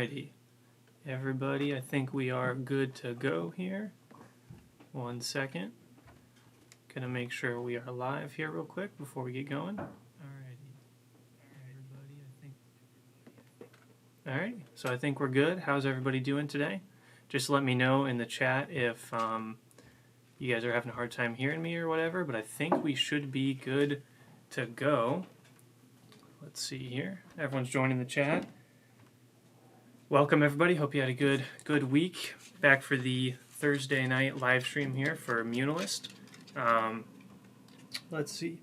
Alrighty, everybody, I think we are good to go here. 1 second. Gonna make sure we are live here real quick before we get going. Alrighty, everybody, Alrighty, so I think we're good. How's everybody doing today? Just let me know in the chat if you guys are having a hard time hearing me or whatever, but I think we should be good to go. Let's see here. Everyone's joining the chat. Welcome everybody. Hope you had a good week. Back for the Thursday night live stream here for Muunilinst. Let's see.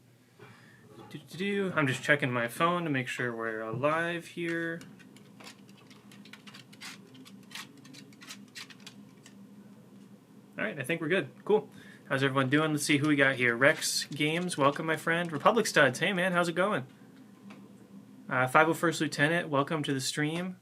I'm just checking my phone to make sure we're live here. All right, I think we're good. Cool. How's everyone doing? Let's see who we got here. Rex Games, welcome my friend. Republic Studs, hey man, how's it going? 501st Lieutenant, welcome to the stream.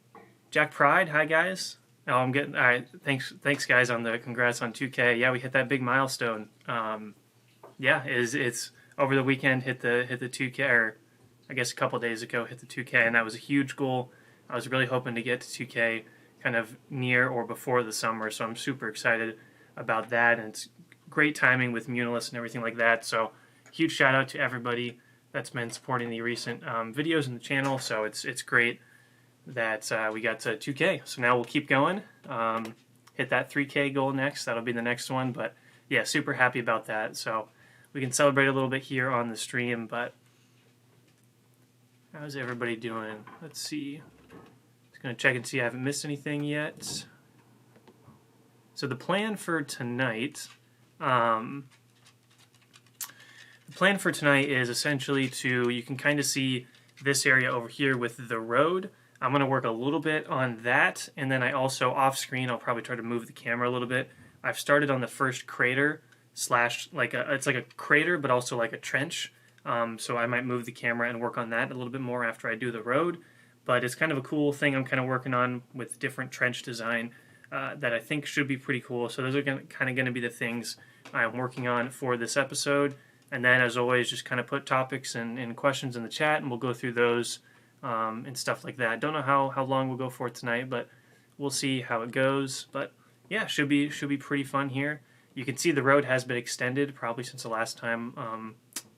Jack Pride, hi guys. Oh, I'm getting, all right, thanks guys on the congrats on 2K. Yeah, we hit that big milestone. Yeah, it's over the weekend hit the 2K, or I guess a couple days ago hit the 2K, and that was a huge goal. I was really hoping to get to 2K kind of near or before the summer, so I'm super excited about that, and it's great timing with Muunilinst and everything like that. So huge shout out to everybody that's been supporting the recent videos in the channel. So it's great that we got to 2K. So now we'll keep going. Hit that 3K goal next. That'll be the next one. But yeah, super happy about that. So we can celebrate a little bit here on the stream. But how's everybody doing? Let's see. Just gonna check and see I haven't missed anything yet. So the plan for tonight. The plan for tonight is essentially you can kind of see this area over here with the road. I'm going to work a little bit on that, and then I also, off screen, I'll probably try to move the camera a little bit. I've started on the first crater slash, it's like a crater, but also like a trench. So I might move the camera and work on that a little bit more after I do the road. But it's kind of a cool thing I'm kind of working on with different trench design that I think should be pretty cool. So those are kind of going to be the things I'm working on for this episode. And then, as always, just kind of put topics and questions in the chat, and we'll go through those and stuff like that. Don't know how long we'll go for tonight, but we'll see how it goes. But yeah, should be pretty fun here. You can see the road has been extended probably since the last time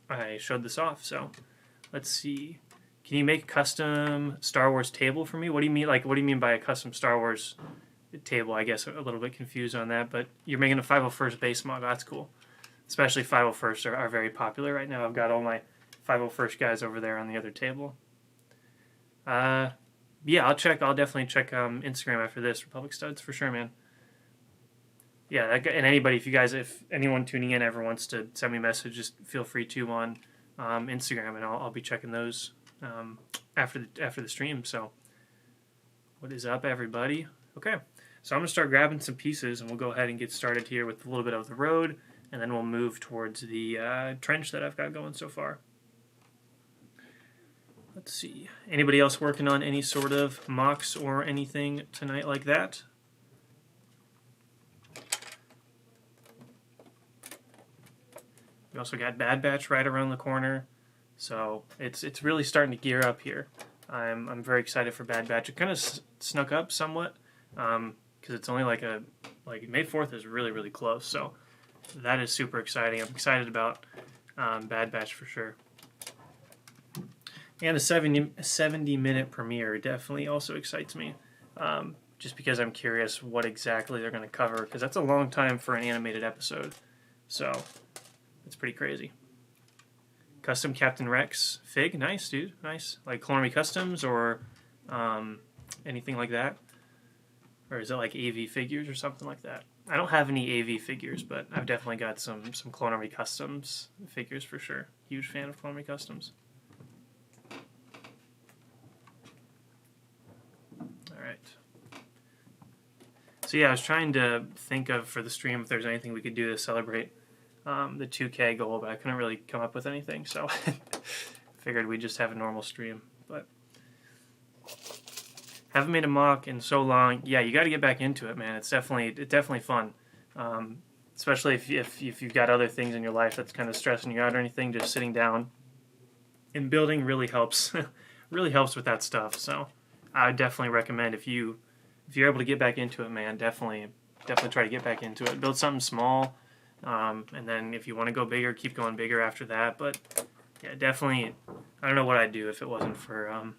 I showed this off. So let's see. Can you make a custom Star Wars table for me? What do you mean? Like, what do you mean by a custom Star Wars table? I guess a little bit confused on that, but you're making a 501st base mod. That's cool. Especially 501st are very popular right now. I've got all my 501st guys over there on the other table. Yeah, I'll definitely check Instagram after this. Republic Studs for sure, man. Yeah, and anybody, if anyone tuning in ever wants to send me a message, just feel free to on Instagram, and I'll be checking those after the stream. So, what is up, everybody? Okay, so I'm gonna start grabbing some pieces, and we'll go ahead and get started here with a little bit of the road. And then we'll move towards the trench that I've got going so far. Let's see. Anybody else working on any sort of mocks or anything tonight like that? We also got Bad Batch right around the corner. So it's really starting to gear up here. I'm very excited for Bad Batch. It kind of snuck up somewhat because it's only like May 4th is really, really close. So that is super exciting. I'm excited about Bad Batch for sure. And a 70-minute premiere definitely also excites me. Just because I'm curious what exactly they're going to cover, because that's a long time for an animated episode. So it's pretty crazy. Custom Captain Rex fig, nice dude, nice. Like Clone Me Customs or anything like that? Or is it like AV figures or something like that? I don't have any AV figures, but I've definitely got some Clone Army Customs figures for sure. Huge fan of Clone Army Customs. All right. So yeah, I was trying to think of for the stream if there's anything we could do to celebrate the 2K goal, but I couldn't really come up with anything, so figured we'd just have a normal stream. But haven't made a mock in so long. Yeah, you got to get back into it, man. It's definitely fun. Especially if you've got other things in your life that's kind of stressing you out or anything. Just sitting down and building really helps. Really helps with that stuff. So I would definitely recommend if you if you're able to get back into it, man, definitely try to get back into it. Build something small, and then if you want to go bigger, keep going bigger after that. But yeah, definitely, I don't know what I'd do if it wasn't for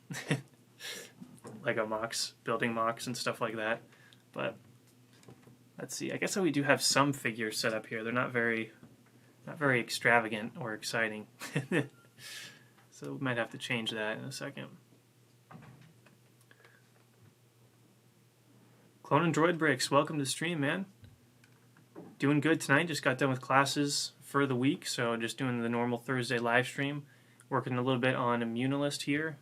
Lego MOCs, building MOCs and stuff like that. But let's see. I guess we do have some figures set up here. They're not very extravagant or exciting. So we might have to change that in a second. Clone and Droid Bricks, welcome to the stream, man. Doing good tonight. Just got done with classes for the week, so just doing the normal Thursday live stream. Working a little bit on a Muunilinst here.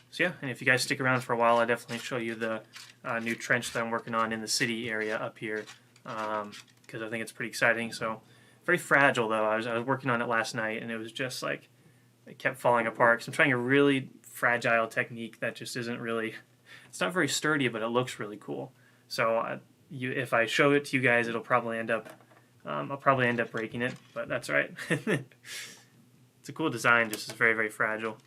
So yeah, and if you guys stick around for a while, I'll definitely show you the new trench that I'm working on in the city area up here, because I think it's pretty exciting. So very fragile though. I was working on it last night, and it was just like it kept falling apart. So I'm trying a really fragile technique that just isn't really. It's not very sturdy, but it looks really cool. So if I show it to you guys, it'll probably end up. I'll probably end up breaking it, but that's all right. It's a cool design, just it's very, very fragile.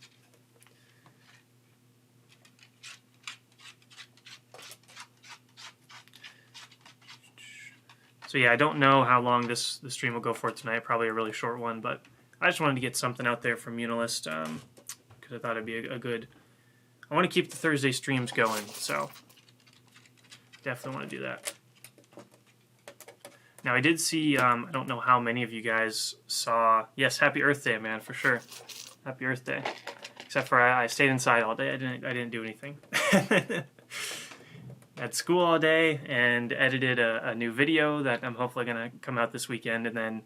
So yeah, I don't know how long the stream will go for tonight. Probably a really short one, but I just wanted to get something out there from Muunilinst because I thought it'd be a good. I want to keep the Thursday streams going, so definitely want to do that. Now I did see. I don't know how many of you guys saw. Yes, Happy Earth Day, man, for sure. Happy Earth Day. Except for I stayed inside all day. I didn't do anything. At school all day and edited a new video that I'm hopefully going to come out this weekend, and then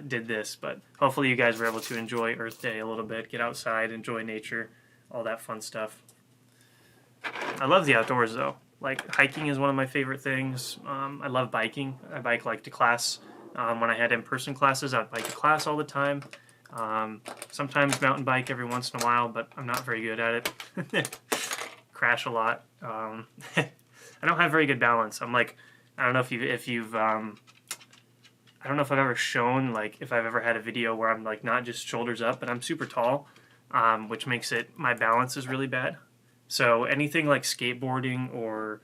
did this. But hopefully you guys were able to enjoy Earth Day a little bit, get outside, enjoy nature, all that fun stuff. I love the outdoors though. Like hiking is one of my favorite things. I love biking. I bike like to class. When I had in-person classes, I'd bike to class all the time. Sometimes mountain bike every once in a while, but I'm not very good at it. Crash a lot. I don't have very good balance. I'm like, I don't know if you've I don't know if I've ever shown, like, if I've ever had a video where I'm like not just shoulders up, but I'm super tall, which makes it, my balance is really bad. So anything like skateboarding or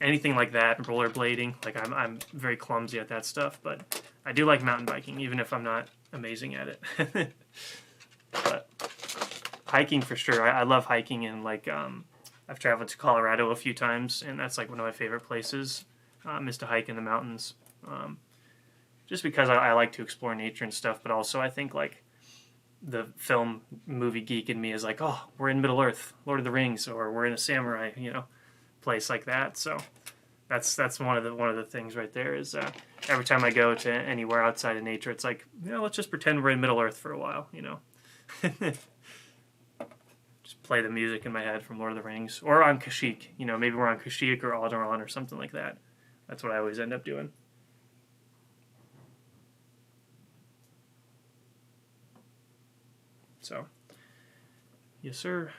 anything like that, rollerblading, like I'm very clumsy at that stuff, but I do like mountain biking, even if I'm not amazing at it. But hiking for sure. I love hiking, and like I've traveled to Colorado a few times, and that's like one of my favorite places is to hike in the mountains. Just because I like to explore nature and stuff, but also I think like the film movie geek in me is like, oh, we're in Middle Earth, Lord of the Rings, or we're in a samurai, place like that. So that's one of the things right there is every time I go to anywhere outside of nature, it's like, let's just pretend we're in Middle Earth for a while, Just play the music in my head from Lord of the Rings, or on Kashyyyk, maybe we're on Kashyyyk or Alderaan or something like that. That's what I always end up doing. So, yes, sir.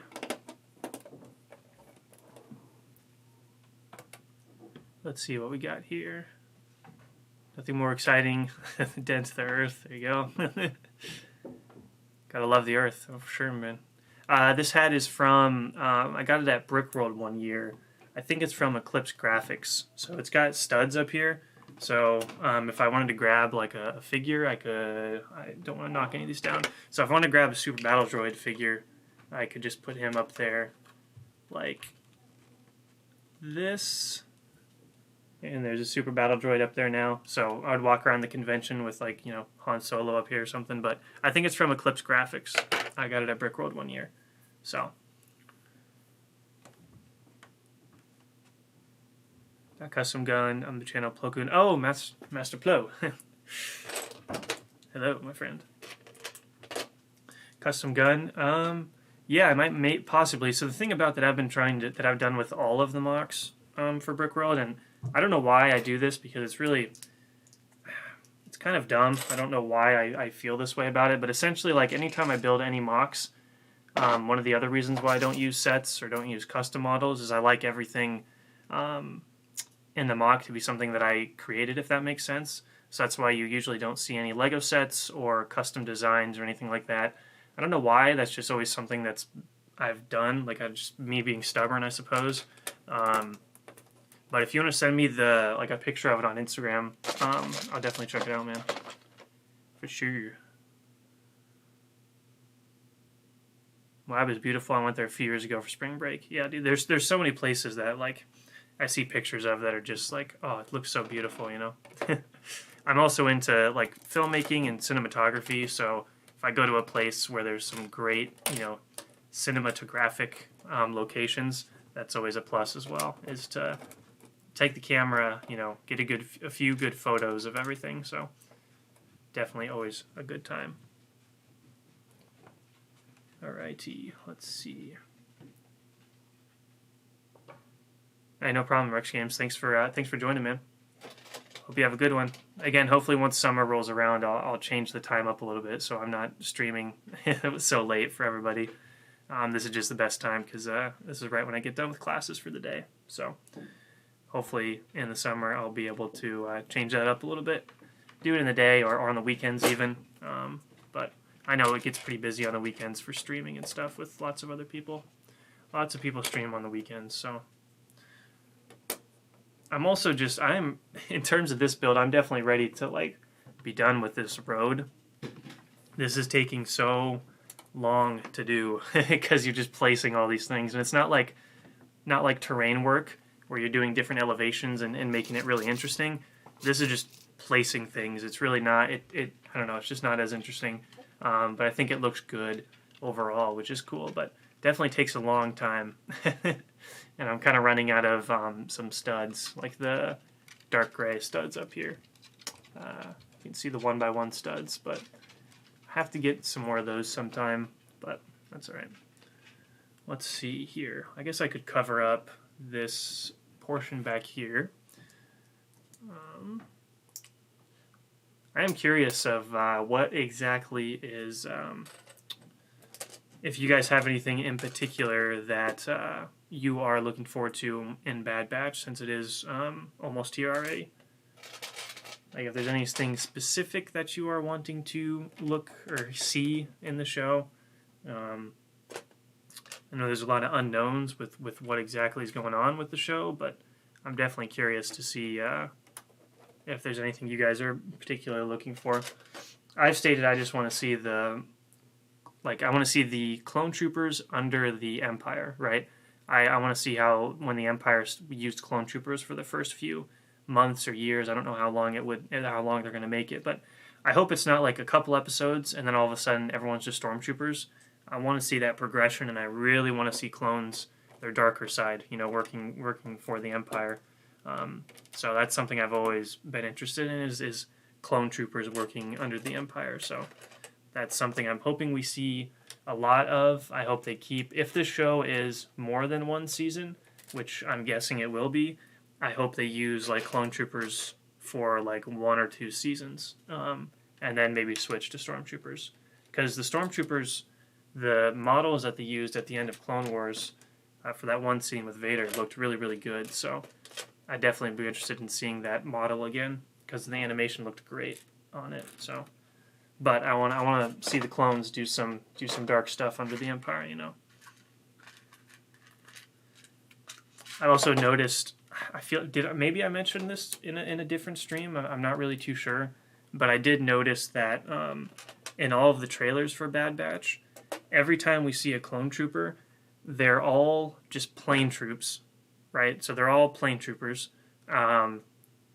Let's see what we got here. Nothing more exciting than Dead to the Earth. There you go. Gotta love the Earth, oh, for sure, man. This hat is from, I got it at Brickworld one year. I think it's from Eclipse Graphics. So it's got studs up here. So if I wanted to grab like a figure, I could. I don't want to knock any of these down. So if I want to grab a Super Battle Droid figure, I could just put him up there like this. And there's a Super Battle Droid up there now. So I would walk around the convention with like, Han Solo up here or something. But I think it's from Eclipse Graphics. I got it at Brickworld one year. So. Custom gun on the channel Plo Koon. Oh, Master Plo. Hello, my friend. Custom gun. Yeah, I might possibly. So the thing about that I've done with all of the MOCs for Brickworld, and I don't know why I do this because it's kind of dumb. I don't know why I feel this way about it, but essentially, like anytime I build any MOCs, one of the other reasons why I don't use sets or don't use custom models is I like everything. In the MOC to be something that I created, if that makes sense. So that's why you usually don't see any Lego sets or custom designs or anything like that. I don't know why, that's just always something I've done, like me being stubborn, I suppose. But if you want to send me the a picture of it on Instagram, I'll definitely check it out, man. For sure. Moab is beautiful. I went there a few years ago for spring break. Yeah, dude, there's so many places that I see pictures of that are just oh, it looks so beautiful, you know. I'm also into filmmaking and cinematography, so if I go to a place where there's some great, cinematographic locations, that's always a plus as well, is to take the camera, get a few good photos of everything, so definitely always a good time. Alrighty, let's see. Hey, no problem, Rex Games. Thanks for joining, man. Hope you have a good one. Again, hopefully once summer rolls around, I'll change the time up a little bit so I'm not streaming it was so late for everybody. This is just the best time because this is right when I get done with classes for the day. So hopefully in the summer I'll be able to change that up a little bit. Do it in the day or on the weekends even. But I know it gets pretty busy on the weekends for streaming and stuff with lots of other people. Lots of people stream on the weekends, so I'm also in terms of this build, I'm definitely ready to be done with this road. This is taking so long to do because you're just placing all these things, and it's not like terrain work where you're doing different elevations and making it really interesting. This is just placing things. It's really not, I don't know, it's just not as interesting. But I think it looks good overall, which is cool, but definitely takes a long time. And I'm kind of running out of some studs, like the dark gray studs up here. You can see the 1x1 studs, but I have to get some more of those sometime, but that's all right. Let's see here. I guess I could cover up this portion back here. I am curious of what exactly is, if you guys have anything in particular that you are looking forward to in Bad Batch, since it is almost here already. If there's anything specific that you are wanting to look or see in the show. I know there's a lot of unknowns with what exactly is going on with the show, but I'm definitely curious to see if there's anything you guys are particularly looking for. I've stated I just want to see I want to see the clone troopers under the Empire, right? I want to see how, when the Empire used clone troopers for the first few months or years, I don't know how long they're going to make it, but I hope it's not a couple episodes and then all of a sudden everyone's just stormtroopers. I want to see that progression, and I really want to see clones, their darker side, working for the Empire. So that's something I've always been interested in is clone troopers working under the Empire. So that's something I'm hoping we see a lot of. I hope they keep, if the show is more than one season, which I'm guessing it will be, I hope they use clone troopers for 1 or 2 seasons, and then maybe switch to stormtroopers. Because the stormtroopers, the models that they used at the end of Clone Wars for that one scene with Vader looked really, really good. So I'd definitely be interested in seeing that model again because the animation looked great on it. So, but I want to see the clones do some dark stuff under the Empire. I've also noticed. Maybe I mentioned this in a different stream. I'm not really too sure, but I did notice that in all of the trailers for Bad Batch, every time we see a clone trooper, they're all just plain troops, right? So they're all plain troopers. And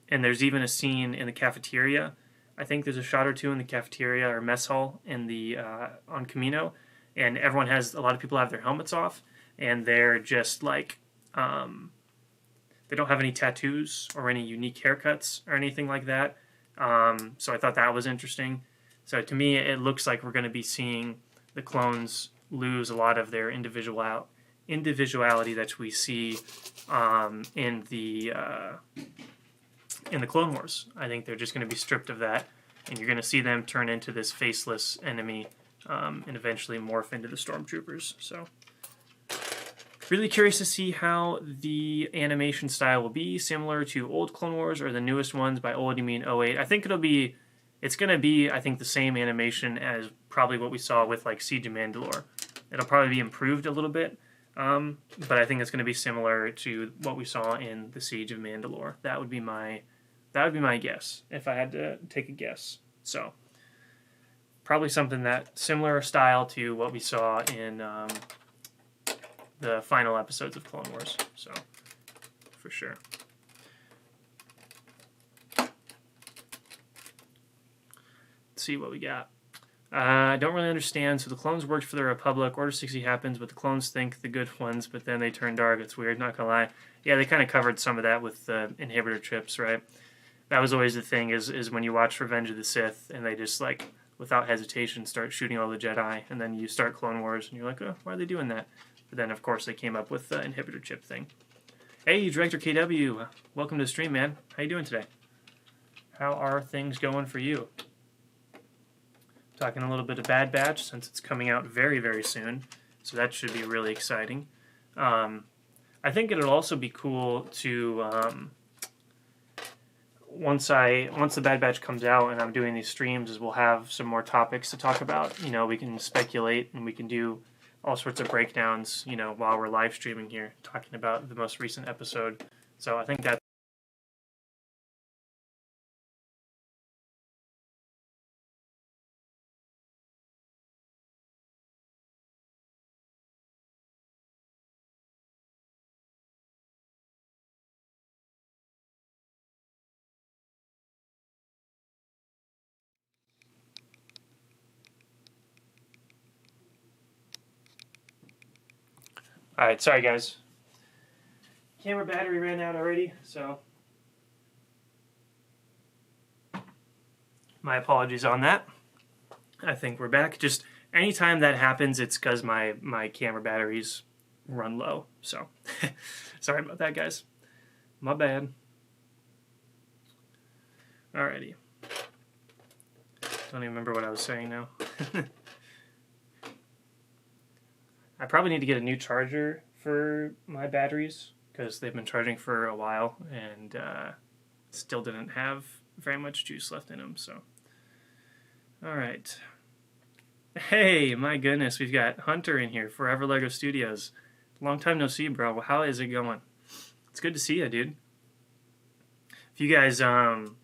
there's even a scene in the cafeteria. I think there's a shot or two in the cafeteria or mess hall in the on Camino, and a lot of people have their helmets off, and they're just they don't have any tattoos or any unique haircuts or anything like that. So I thought that was interesting. So to me, it looks like we're going to be seeing the clones lose a lot of their individuality that we see in the Clone Wars. I think they're just going to be stripped of that, and you're going to see them turn into this faceless enemy and eventually morph into the Stormtroopers. So really curious to see how the animation style will be, similar to old Clone Wars or the newest ones. By old, you mean 08. I think it's going to be, I think, the same animation as probably what we saw with Siege of Mandalore. It'll probably be improved a little bit, But I think it's going to be similar to what we saw in the Siege of Mandalore. That would be my guess if I had to take a guess. So probably something that similar style to what we saw in the final episodes of Clone Wars. So for sure. Let's see what we got. I don't really understand. So the clones worked for the Republic. Order 60 happens, but the clones think the good ones, but then they turn dark. It's weird, not gonna lie. Yeah, they kind of covered some of that with the inhibitor chips, right? That was always the thing, is when you watch Revenge of the Sith, and they just, like, without hesitation, start shooting all the Jedi, and then you start Clone Wars, and you're like, oh, why are they doing that? But then, of course, they came up with the inhibitor chip thing. Hey, Director KW, welcome to the stream, man. How you doing today? How are things going for you? Talking a little bit of Bad Batch, since it's coming out very, very soon. So that should be really exciting. I think it'll also be cool to, once the Bad Batch comes out and I'm doing these streams, is we'll have some more topics to talk about. You know, we can speculate and we can do all sorts of breakdowns, you know, while we're live streaming here, talking about the most recent episode. So I think that's Alright, sorry guys. Camera battery ran out already, so my apologies on that. I think we're back. Just anytime that happens, it's because my camera batteries run low. So sorry about that, guys. My bad. Alrighty. Don't even remember what I was saying now. I probably need to get a new charger for my batteries because they've been charging for a while and still didn't have very much juice left in them. So, all right. Hey, my goodness, we've got Hunter in here, Forever Lego Studios. Long time no see, bro. How is it going? It's good to see you, dude. If you guys aren't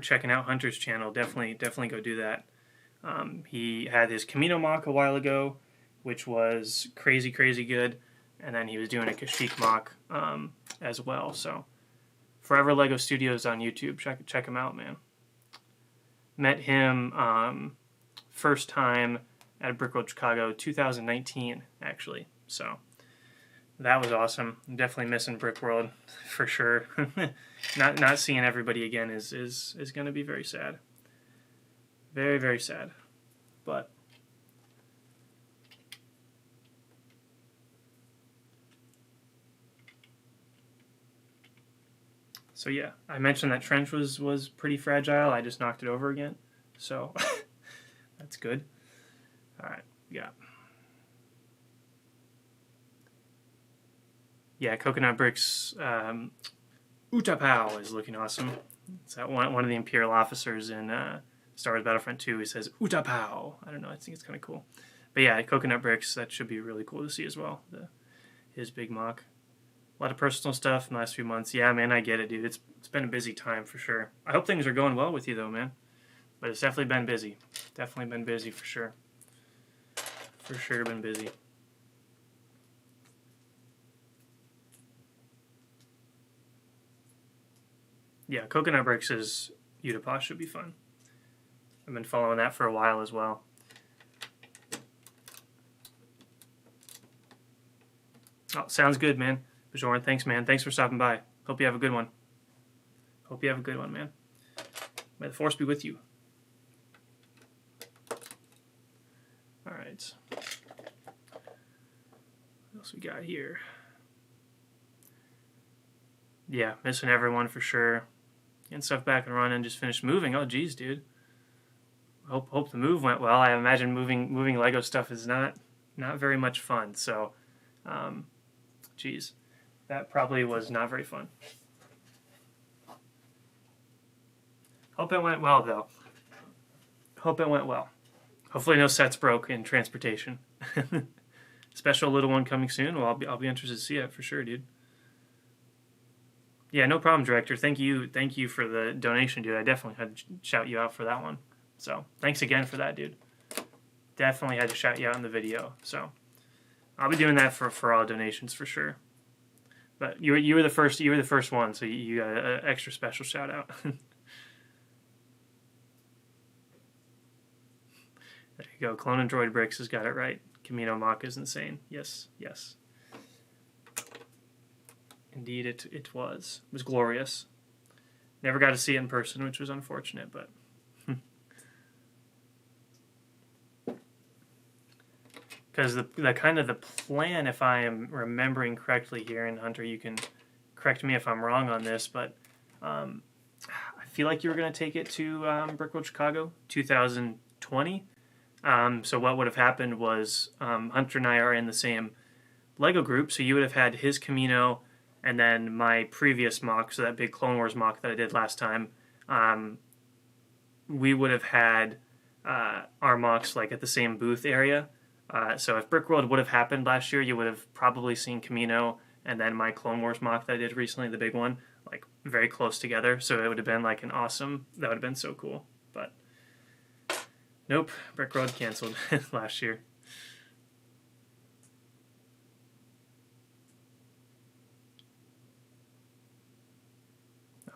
checking out Hunter's channel, definitely go do that. He had his Camino mock a while ago, which was crazy good, and then he was doing a Kashyyyk mock as well. So Forever Lego Studios on YouTube, check him out, man. Met him first time at Brickworld Chicago 2019, actually. So that was awesome. I'm definitely missing Brickworld for sure. not seeing everybody again is going to be very sad. Very sad. But so yeah, I mentioned that trench was pretty fragile. I just knocked it over again. So that's good. All right, yeah. Yeah, Coconut Bricks Utapau is looking awesome. It's that one of the Imperial officers in Star Wars Battlefront 2. He says Utapau. I don't know, I think it's kind of cool. But yeah, Coconut Bricks, that should be really cool to see as well. His big mock. A lot of personal stuff in the last few months. Yeah, man, I get it, dude. It's been a busy time for sure. I hope things are going well with you, though, man. But it's definitely been busy. Definitely been busy for sure. For sure been busy. Yeah, Coconut Bricks' Utapau should be fun. I've been following that for a while as well. Oh, sounds good, man. Bajoran, thanks, man. Thanks for stopping by. Hope you have a good one. Hope you have a good one, man. May the Force be with you. All right. What else we got here? Yeah, missing everyone for sure. Getting stuff back and running. Just finished moving. Oh, geez, dude. Hope the move went well. I imagine moving Lego stuff is not very much fun. So, geez. That probably was not very fun. Hope it went well, though. Hope it went well. Hopefully no sets broke in transportation. special little one coming soon. Well, I'll be interested to see it for sure, dude. Yeah, no problem, director. Thank you for the donation, dude. I definitely had to shout you out for that one. So thanks again for that, dude. Definitely had to shout you out in the video. So I'll be doing that for all donations for sure. But you were the first one, so you got an extra special shout out. There you go. Clone and Droid Bricks has got it right. Camino Mock is insane. Yes, yes. Indeed, it was. It was glorious. Never got to see it in person, which was unfortunate, but... Because the kind of the plan, if I am remembering correctly here, and Hunter, you can correct me if I'm wrong on this, but I feel like you were going to take it to Brickworld Chicago 2020. So what would have happened was Hunter and I are in the same Lego group, so you would have had his Camino and then my previous mock, so that big Clone Wars mock that I did last time. We would have had our mocks like at the same booth area. So if Brickworld would have happened last year, you would have probably seen Camino and then my Clone Wars mock that I did recently, the big one, like very close together. So it would have been like an awesome, that would have been so cool. But nope, Brickworld canceled last year.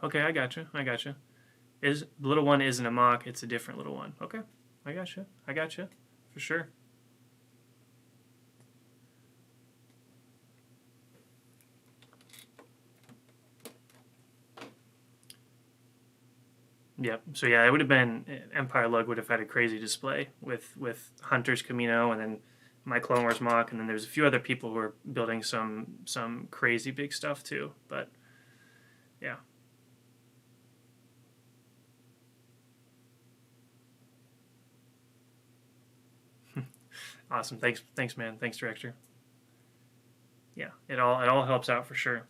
Okay, I gotcha. The little one isn't a mock, it's a different little one. Okay, I gotcha, for sure. Yep. So yeah, it would have been Empire Lug would have had a crazy display with Hunter's Camino and then my Clone Wars mock, and then there's a few other people who are building some crazy big stuff too. But yeah. Awesome. Thanks, man. Thanks, director. Yeah, it all helps out for sure.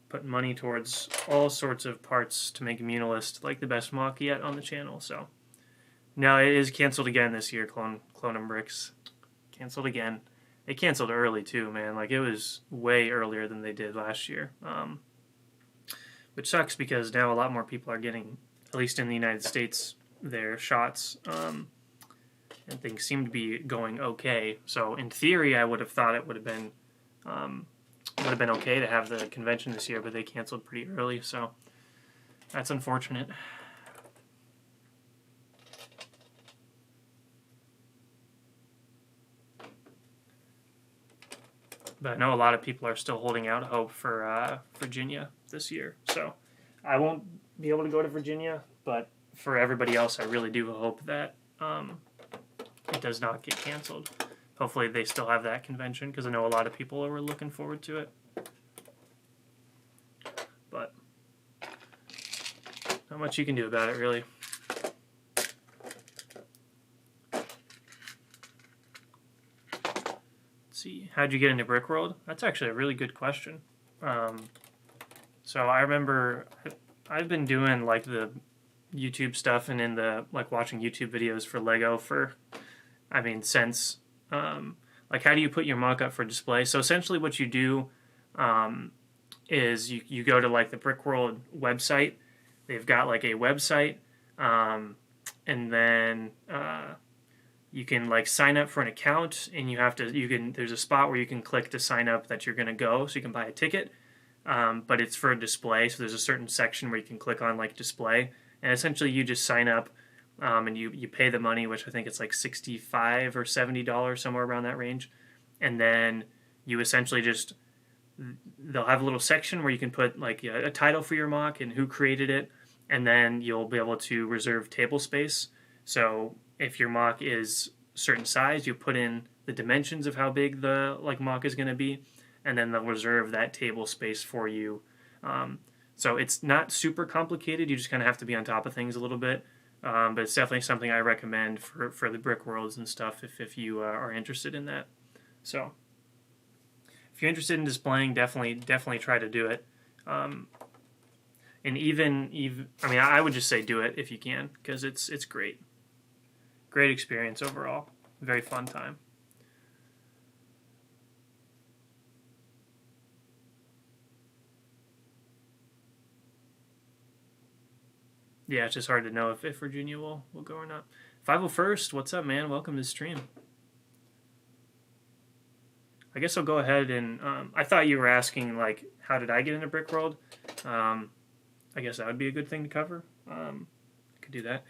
Putting money towards all sorts of parts to make Muunilinst like the best mock yet on the channel. So no, it is canceled again this year. Clone and Bricks canceled again. They canceled early too, man. Like it was way earlier than they did last year. Which sucks because now a lot more people are getting, at least in the United States, their shots. And things seem to be going okay. So in theory, I would have thought it would have been okay to have the convention this year, but they canceled pretty early, so that's unfortunate. But I know a lot of people are still holding out hope for Virginia this year, so I won't be able to go to Virginia, but for everybody else, I really do hope that it does not get canceled. Hopefully they still have that convention, because I know a lot of people were looking forward to it. But not much you can do about it, really. Let's see. How'd you get into Brickworld? That's actually a really good question. So I remember I've been doing like the YouTube stuff and in the like watching YouTube videos for Lego for, I mean, since like how do you put your mock up for display? So essentially what you do is you go to like the Brickworld website. They've got like a website, and then you can like sign up for an account, and there's a spot where you can click to sign up that you're gonna go, so you can buy a ticket, but it's for a display. So there's a certain section where you can click on like display, and essentially you just sign up. And you pay the money, which I think it's like $65 or $70, somewhere around that range. And then you essentially they'll have a little section where you can put like a title for your mock and who created it. And then you'll be able to reserve table space. So if your mock is a certain size, you put in the dimensions of how big the like mock is going to be. And then they'll reserve that table space for you. So it's not super complicated. You just kind of have to be on top of things a little bit. But it's definitely something I recommend for the brick worlds and stuff if you are interested in that. So if you're interested in displaying, definitely try to do it. And even I mean, I would just say do it if you can, because it's great. Great experience overall. Very fun time. Yeah, it's just hard to know if Virginia will go or not. 501st, what's up, man? Welcome to the stream. I guess I'll go ahead and I thought you were asking like how did I get into Brickworld. I guess that would be a good thing to cover. I could do that.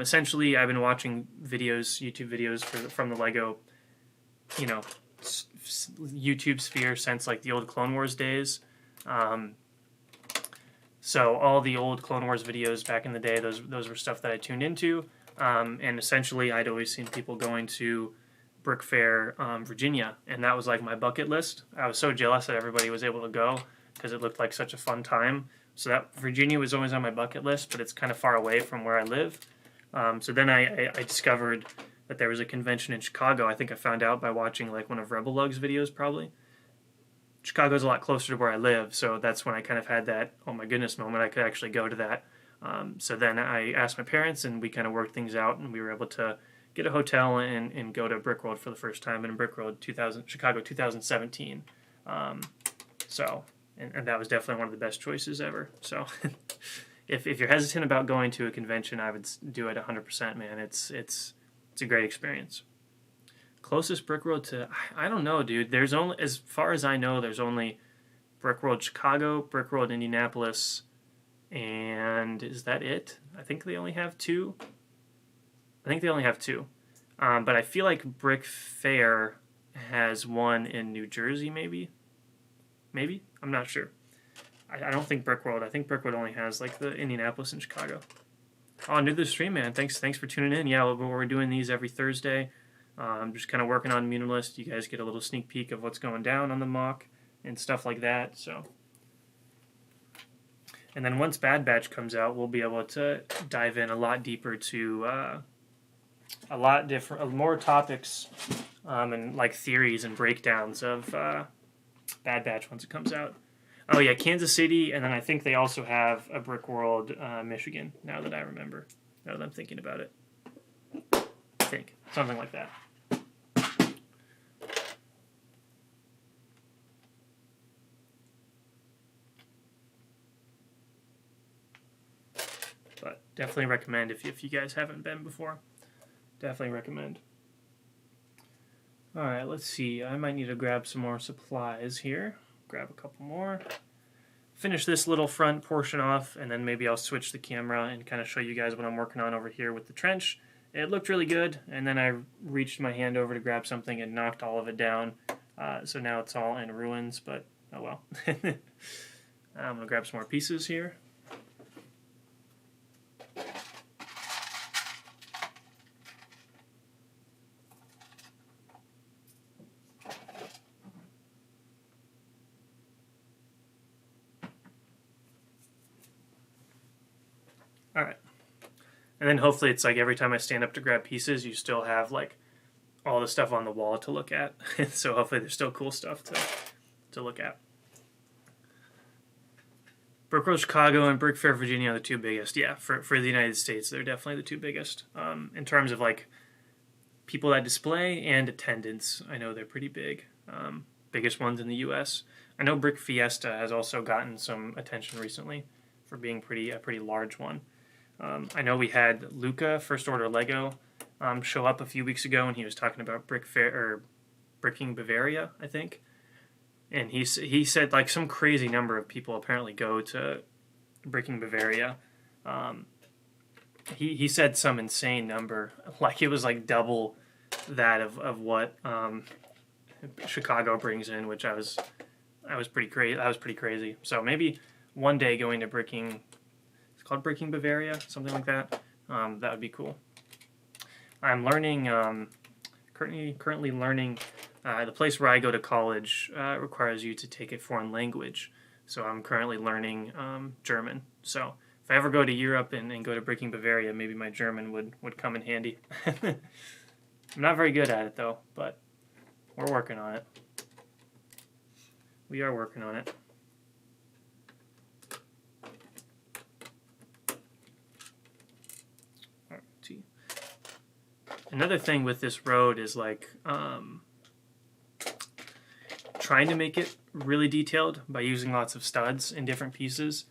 Essentially, I've been watching videos, YouTube videos from the Lego, you know, YouTube sphere since like the old Clone Wars days. So all the old Clone Wars videos back in the day, those were stuff that I tuned into. And essentially, I'd always seen people going to Brick Fair, Virginia, and that was like my bucket list. I was so jealous that everybody was able to go because it looked like such a fun time. So that Virginia was always on my bucket list, but it's kind of far away from where I live. So then I discovered that there was a convention in Chicago. I think I found out by watching like one of Rebel Lug's videos, probably. Chicago's a lot closer to where I live, so that's when I kind of had that, oh my goodness moment, I could actually go to that. So then I asked my parents, and we kind of worked things out, and we were able to get a hotel and go to Brickworld for the first time in Brickworld Chicago 2017. So that was definitely one of the best choices ever. So if you're hesitant about going to a convention, I would do it 100%, man. It's a great experience. Closest Brickworld to, I don't know, dude. There's only, as far as I know, there's only Brickworld Chicago, Brickworld Indianapolis, and is that it? I think they only have two. But I feel like Brick Fair has one in New Jersey, maybe? I'm not sure. I don't think Brickworld. I think Brickworld only has like the Indianapolis and Chicago. Oh, new to the stream, man. Thanks for tuning in. Yeah, we're doing these every Thursday. Just kind of working on Muunilinst. You guys get a little sneak peek of what's going down on the mock and stuff like that. So, and then once Bad Batch comes out, we'll be able to dive in a lot deeper to more topics and like theories and breakdowns of Bad Batch once it comes out. Oh yeah, Kansas City, and then I think they also have a Brickworld, Michigan. Now that I remember, now that I'm thinking about it, I think something like that. But definitely recommend if you guys haven't been before. Definitely recommend. All right, let's see. I might need to grab some more supplies here. Grab a couple more. Finish this little front portion off, and then maybe I'll switch the camera and kind of show you guys what I'm working on over here with the trench. It looked really good, and then I reached my hand over to grab something and knocked all of it down. So now it's all in ruins, but oh well. I'm going to grab some more pieces here. All right. And then hopefully it's like every time I stand up to grab pieces, you still have like all the stuff on the wall to look at. So hopefully there's still cool stuff to look at. Brickworld Chicago and Brick Fair Virginia are the two biggest. Yeah, for the United States, they're definitely the two biggest. In terms of like people that display and attendance, I know they're pretty big. Biggest ones in the U.S. I know Brick Fiesta has also gotten some attention recently for being a pretty large one. I know we had Luca, First Order Lego, show up a few weeks ago, and he was talking about Brick Fair or Bricking Bavaria, I think. And he said like some crazy number of people apparently go to Bricking Bavaria. He said some insane number, like it was like double that of what Chicago brings in, which I was pretty crazy. That was pretty crazy. So maybe one day going to Bricking. Called Bricking Bavaria, something like that. That would be cool. I'm learning, currently learning, the place where I go to college requires you to take a foreign language. So I'm currently learning German. So if I ever go to Europe and go to Bricking Bavaria, maybe my German would come in handy. I'm not very good at it though, but we're working on it. We are working on it. Another thing with this road is like trying to make it really detailed by using lots of studs in different pieces.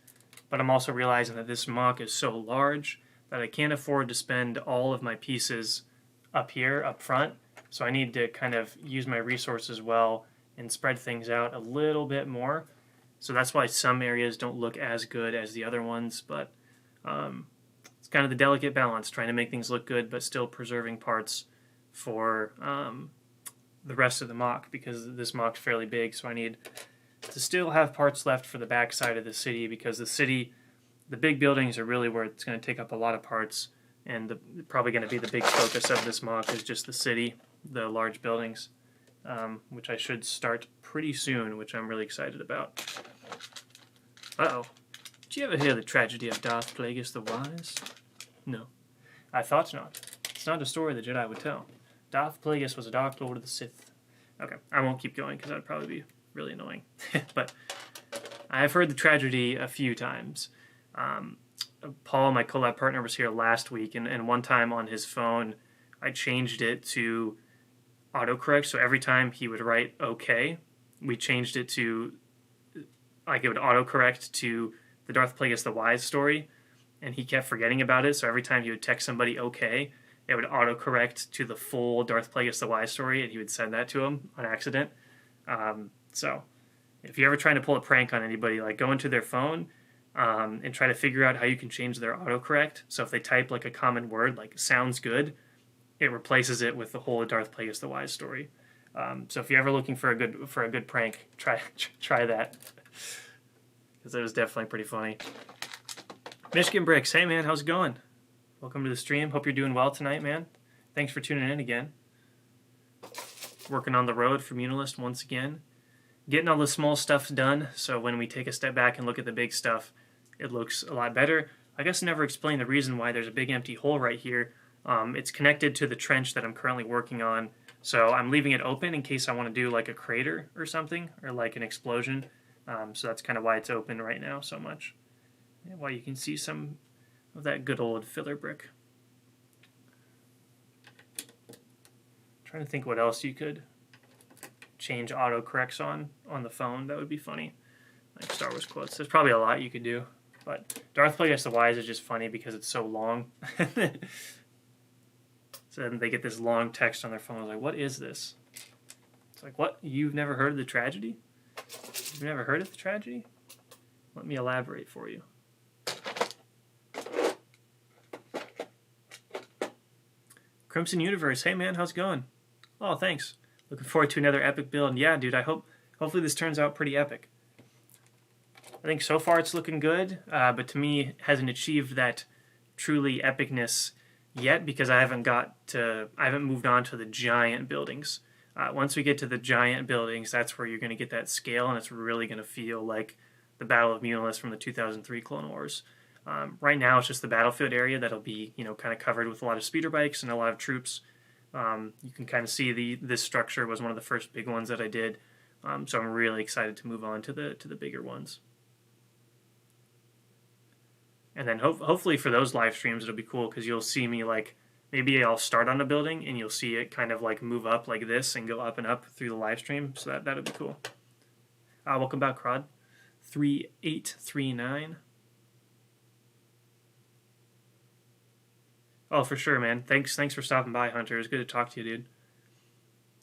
but I'm also realizing that this MOC is so large that I can't afford to spend all of my pieces up here, up front. So I need to kind of use my resources well and spread things out a little bit more. So that's why some areas don't look as good as the other ones, but it's kind of the delicate balance, trying to make things look good but still preserving parts for the rest of the MOC, because this MOC's fairly big, so I need to still have parts left for the back side of the city, because the big buildings are really where it's going to take up a lot of parts, and probably going to be the big focus of this MOC is just the city, the large buildings, which I should start pretty soon, which I'm really excited about. Uh-oh. Did you ever hear the tragedy of Darth Plagueis the Wise? No. I thought not. It's not a story the Jedi would tell. Darth Plagueis was a Dark Lord of the Sith. Okay, I won't keep going because that would probably be really annoying. But I've heard the tragedy a few times. Paul, my collab partner, was here last week, and one time on his phone, I changed it to autocorrect. So every time he would write OK, we changed it to, like, it would autocorrect to the Darth Plagueis the Wise story, and he kept forgetting about it. So every time he would text somebody OK, it would autocorrect to the full Darth Plagueis the Wise story, and he would send that to him on accident. So if you're ever trying to pull a prank on anybody, like, go into their phone and try to figure out how you can change their autocorrect. So if they type like a common word, like sounds good, it replaces it with the whole Darth Plagueis the Wise story. So if you're ever looking for a good prank, try that, because it was definitely pretty funny. Michigan Bricks, hey man, how's it going? Welcome to the stream. Hope you're doing well tonight, man. Thanks for tuning in again. Working on the road for Muunilinst once again. Getting all the small stuff done, so when we take a step back and look at the big stuff, it looks a lot better. I guess I never explained the reason why there's a big empty hole right here. It's connected to the trench that I'm currently working on, so I'm leaving it open in case I want to do like a crater or something, or like an explosion. So that's kind of why it's open right now so much. And why you can see some of that good old filler brick. Trying to think what else you could change autocorrects on the phone. That would be funny. Like Star Wars quotes. There's probably a lot you could do, but Darth Plagueis the Wise is just funny because it's so long. So then they get this long text on their phone. I was like, what is this? It's like, what? You've never heard of the tragedy? You've never heard of the tragedy? Let me elaborate for you. Crimson Universe, hey man, how's it going? Oh, thanks. Looking forward to another epic build. Yeah, dude, hopefully this turns out pretty epic. I think so far it's looking good, but to me, it hasn't achieved that truly epicness yet, because I haven't moved on to the giant buildings. Once we get to the giant buildings, that's where you're going to get that scale, and it's really going to feel like the Battle of Muunilinst from the 2003 Clone Wars. Right now, it's just the battlefield area that'll be, kind of covered with a lot of speeder bikes and a lot of troops. You can kind of see this structure was one of the first big ones that I did, so I'm really excited to move on to the bigger ones. And then hopefully for those live streams, it'll be cool because you'll see me, like, maybe I'll start on a building and you'll see it kind of like move up like this and go up and up through the live stream. So that'll be cool. Welcome back, Crod. 3839. Oh, for sure, man. Thanks for stopping by, Hunter. It's good to talk to you, dude.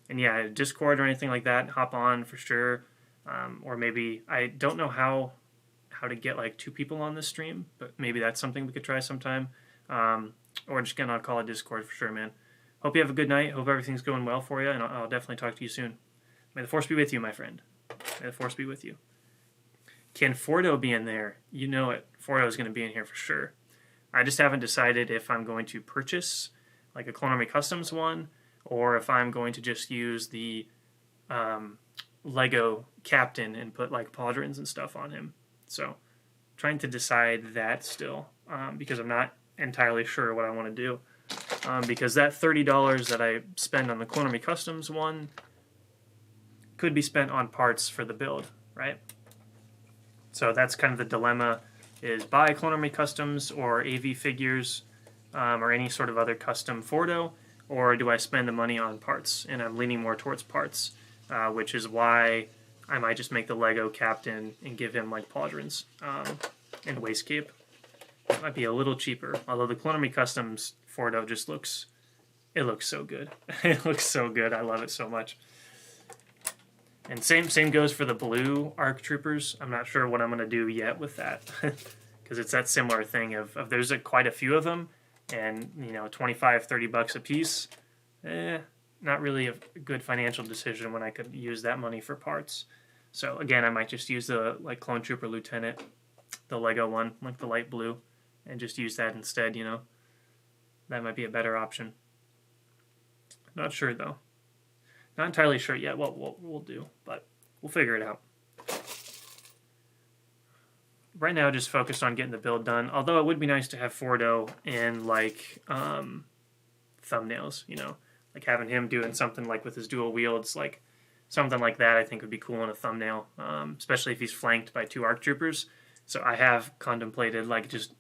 And yeah, Discord or anything like that, hop on for sure. Or maybe, I don't know how to get like 2 people on this stream, but maybe that's something we could try sometime. Or just get on a call at Discord for sure, man. Hope you have a good night. Hope everything's going well for you, and I'll definitely talk to you soon. May the Force be with you, my friend. May the Force be with you. Can Fordo be in there? You know it. Fordo is going to be in here for sure. I just haven't decided if I'm going to purchase like a Clone Army Customs one, or if I'm going to just use the Lego Captain and put like pauldrons and stuff on him. So trying to decide that still, because I'm not entirely sure what I want to do. Because that $30 that I spend on the Clone Army Customs one could be spent on parts for the build, right? So that's kind of the dilemma, is buy Clone Army Customs or AV figures or any sort of other custom Fordo, or do I spend the money on parts? And I'm leaning more towards parts, which is why I might just make the Lego Captain and give him like pauldrons. and waist cape. It might be a little cheaper, although the Clone Army Customs Fordo just looks, it looks so good. It looks so good. I love it so much. And same goes for the blue ARC Troopers. I'm not sure what I'm going to do yet with that, because it's that similar thing of there's quite a few of them, and you know, 25, 30 bucks a piece. Not really a good financial decision when I could use that money for parts. So again, I might just use the like Clone Trooper Lieutenant, the Lego one, like the light blue, and just use that instead, you know. That might be a better option. Not sure though. Not entirely sure yet what we'll do, but we'll figure it out. Right now, just focused on getting the build done, although it would be nice to have Fordo in like thumbnails, you know, like having him doing something like with his dual wields, like something like that I think would be cool in a thumbnail, especially if he's flanked by 2 ARC Troopers. So I have contemplated like just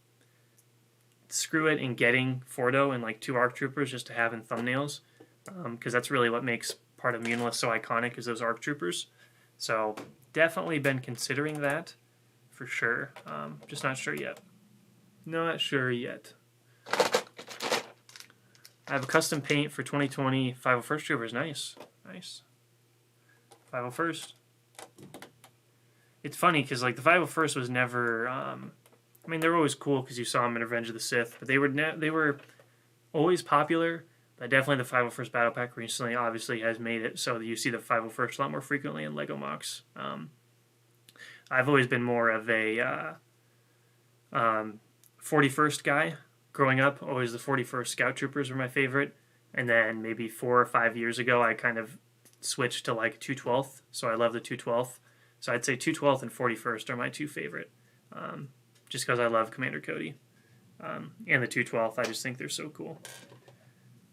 screw it in getting Fordo and like 2 ARC Troopers just to have in thumbnails, because that's really what makes part of Muunilinst so iconic, is those ARC Troopers. So definitely been considering that for sure. Just not sure yet. Not sure yet. I have a custom paint for 2020 501st Troopers. Nice. Nice. 501st. It's funny because like the 501st was never, I mean, they were always cool because you saw them in Revenge of the Sith, but they were always popular. But definitely the 501st Battle Pack recently obviously has made it so that you see the 501st a lot more frequently in LEGO MOCs. I've always been more of a 41st guy growing up. Always the 41st Scout Troopers were my favorite. And then maybe 4 or 5 years ago, I kind of switched to like 212th. So I love the 212th. So I'd say 212th and 41st are my 2 favorite. Just because I love Commander Cody. And the 212th, I just think they're so cool.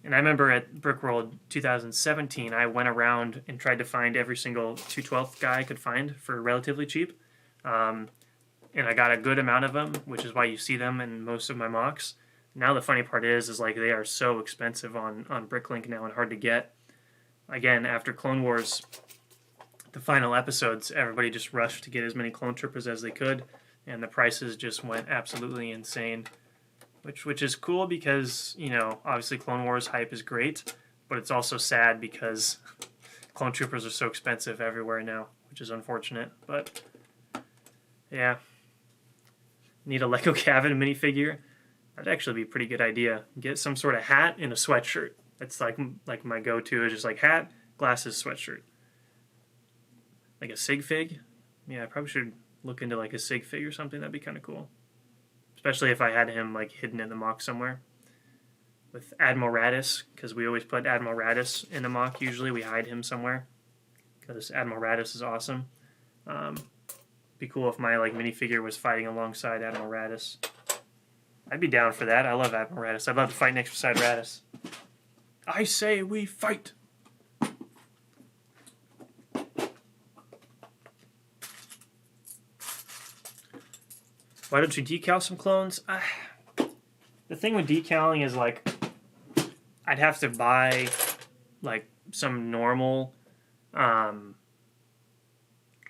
And I remember at Brickworld 2017, I went around and tried to find every single 212th guy I could find for relatively cheap. And I got a good amount of them, which is why you see them in most of my mocks. Now the funny part is like they are so expensive on Bricklink now and hard to get. Again, after Clone Wars, the final episodes, everybody just rushed to get as many Clone Troopers as they could, and the prices just went absolutely insane. Which is cool because, you know, obviously Clone Wars hype is great, but it's also sad because Clone Troopers are so expensive everywhere now, which is unfortunate. But yeah, need a Lego Cabin minifigure. That'd actually be a pretty good idea. Get some sort of hat and a sweatshirt. That's like my go-to is just like hat, glasses, sweatshirt. Like a sig fig. Yeah, I probably should look into like a sig fig or something. That'd be kind of cool. Especially if I had him like hidden in the mock somewhere. With Admiral Raddus, because we always put Admiral Raddus in the mock. Usually we hide him somewhere, because Admiral Raddus is awesome. Be cool if my like minifigure was fighting alongside Admiral Raddus. I'd be down for that. I love Admiral Raddus. I'd love to fight next beside Raddus. I say we fight! Why don't you decal some clones? The thing with decaling is like I'd have to buy like some normal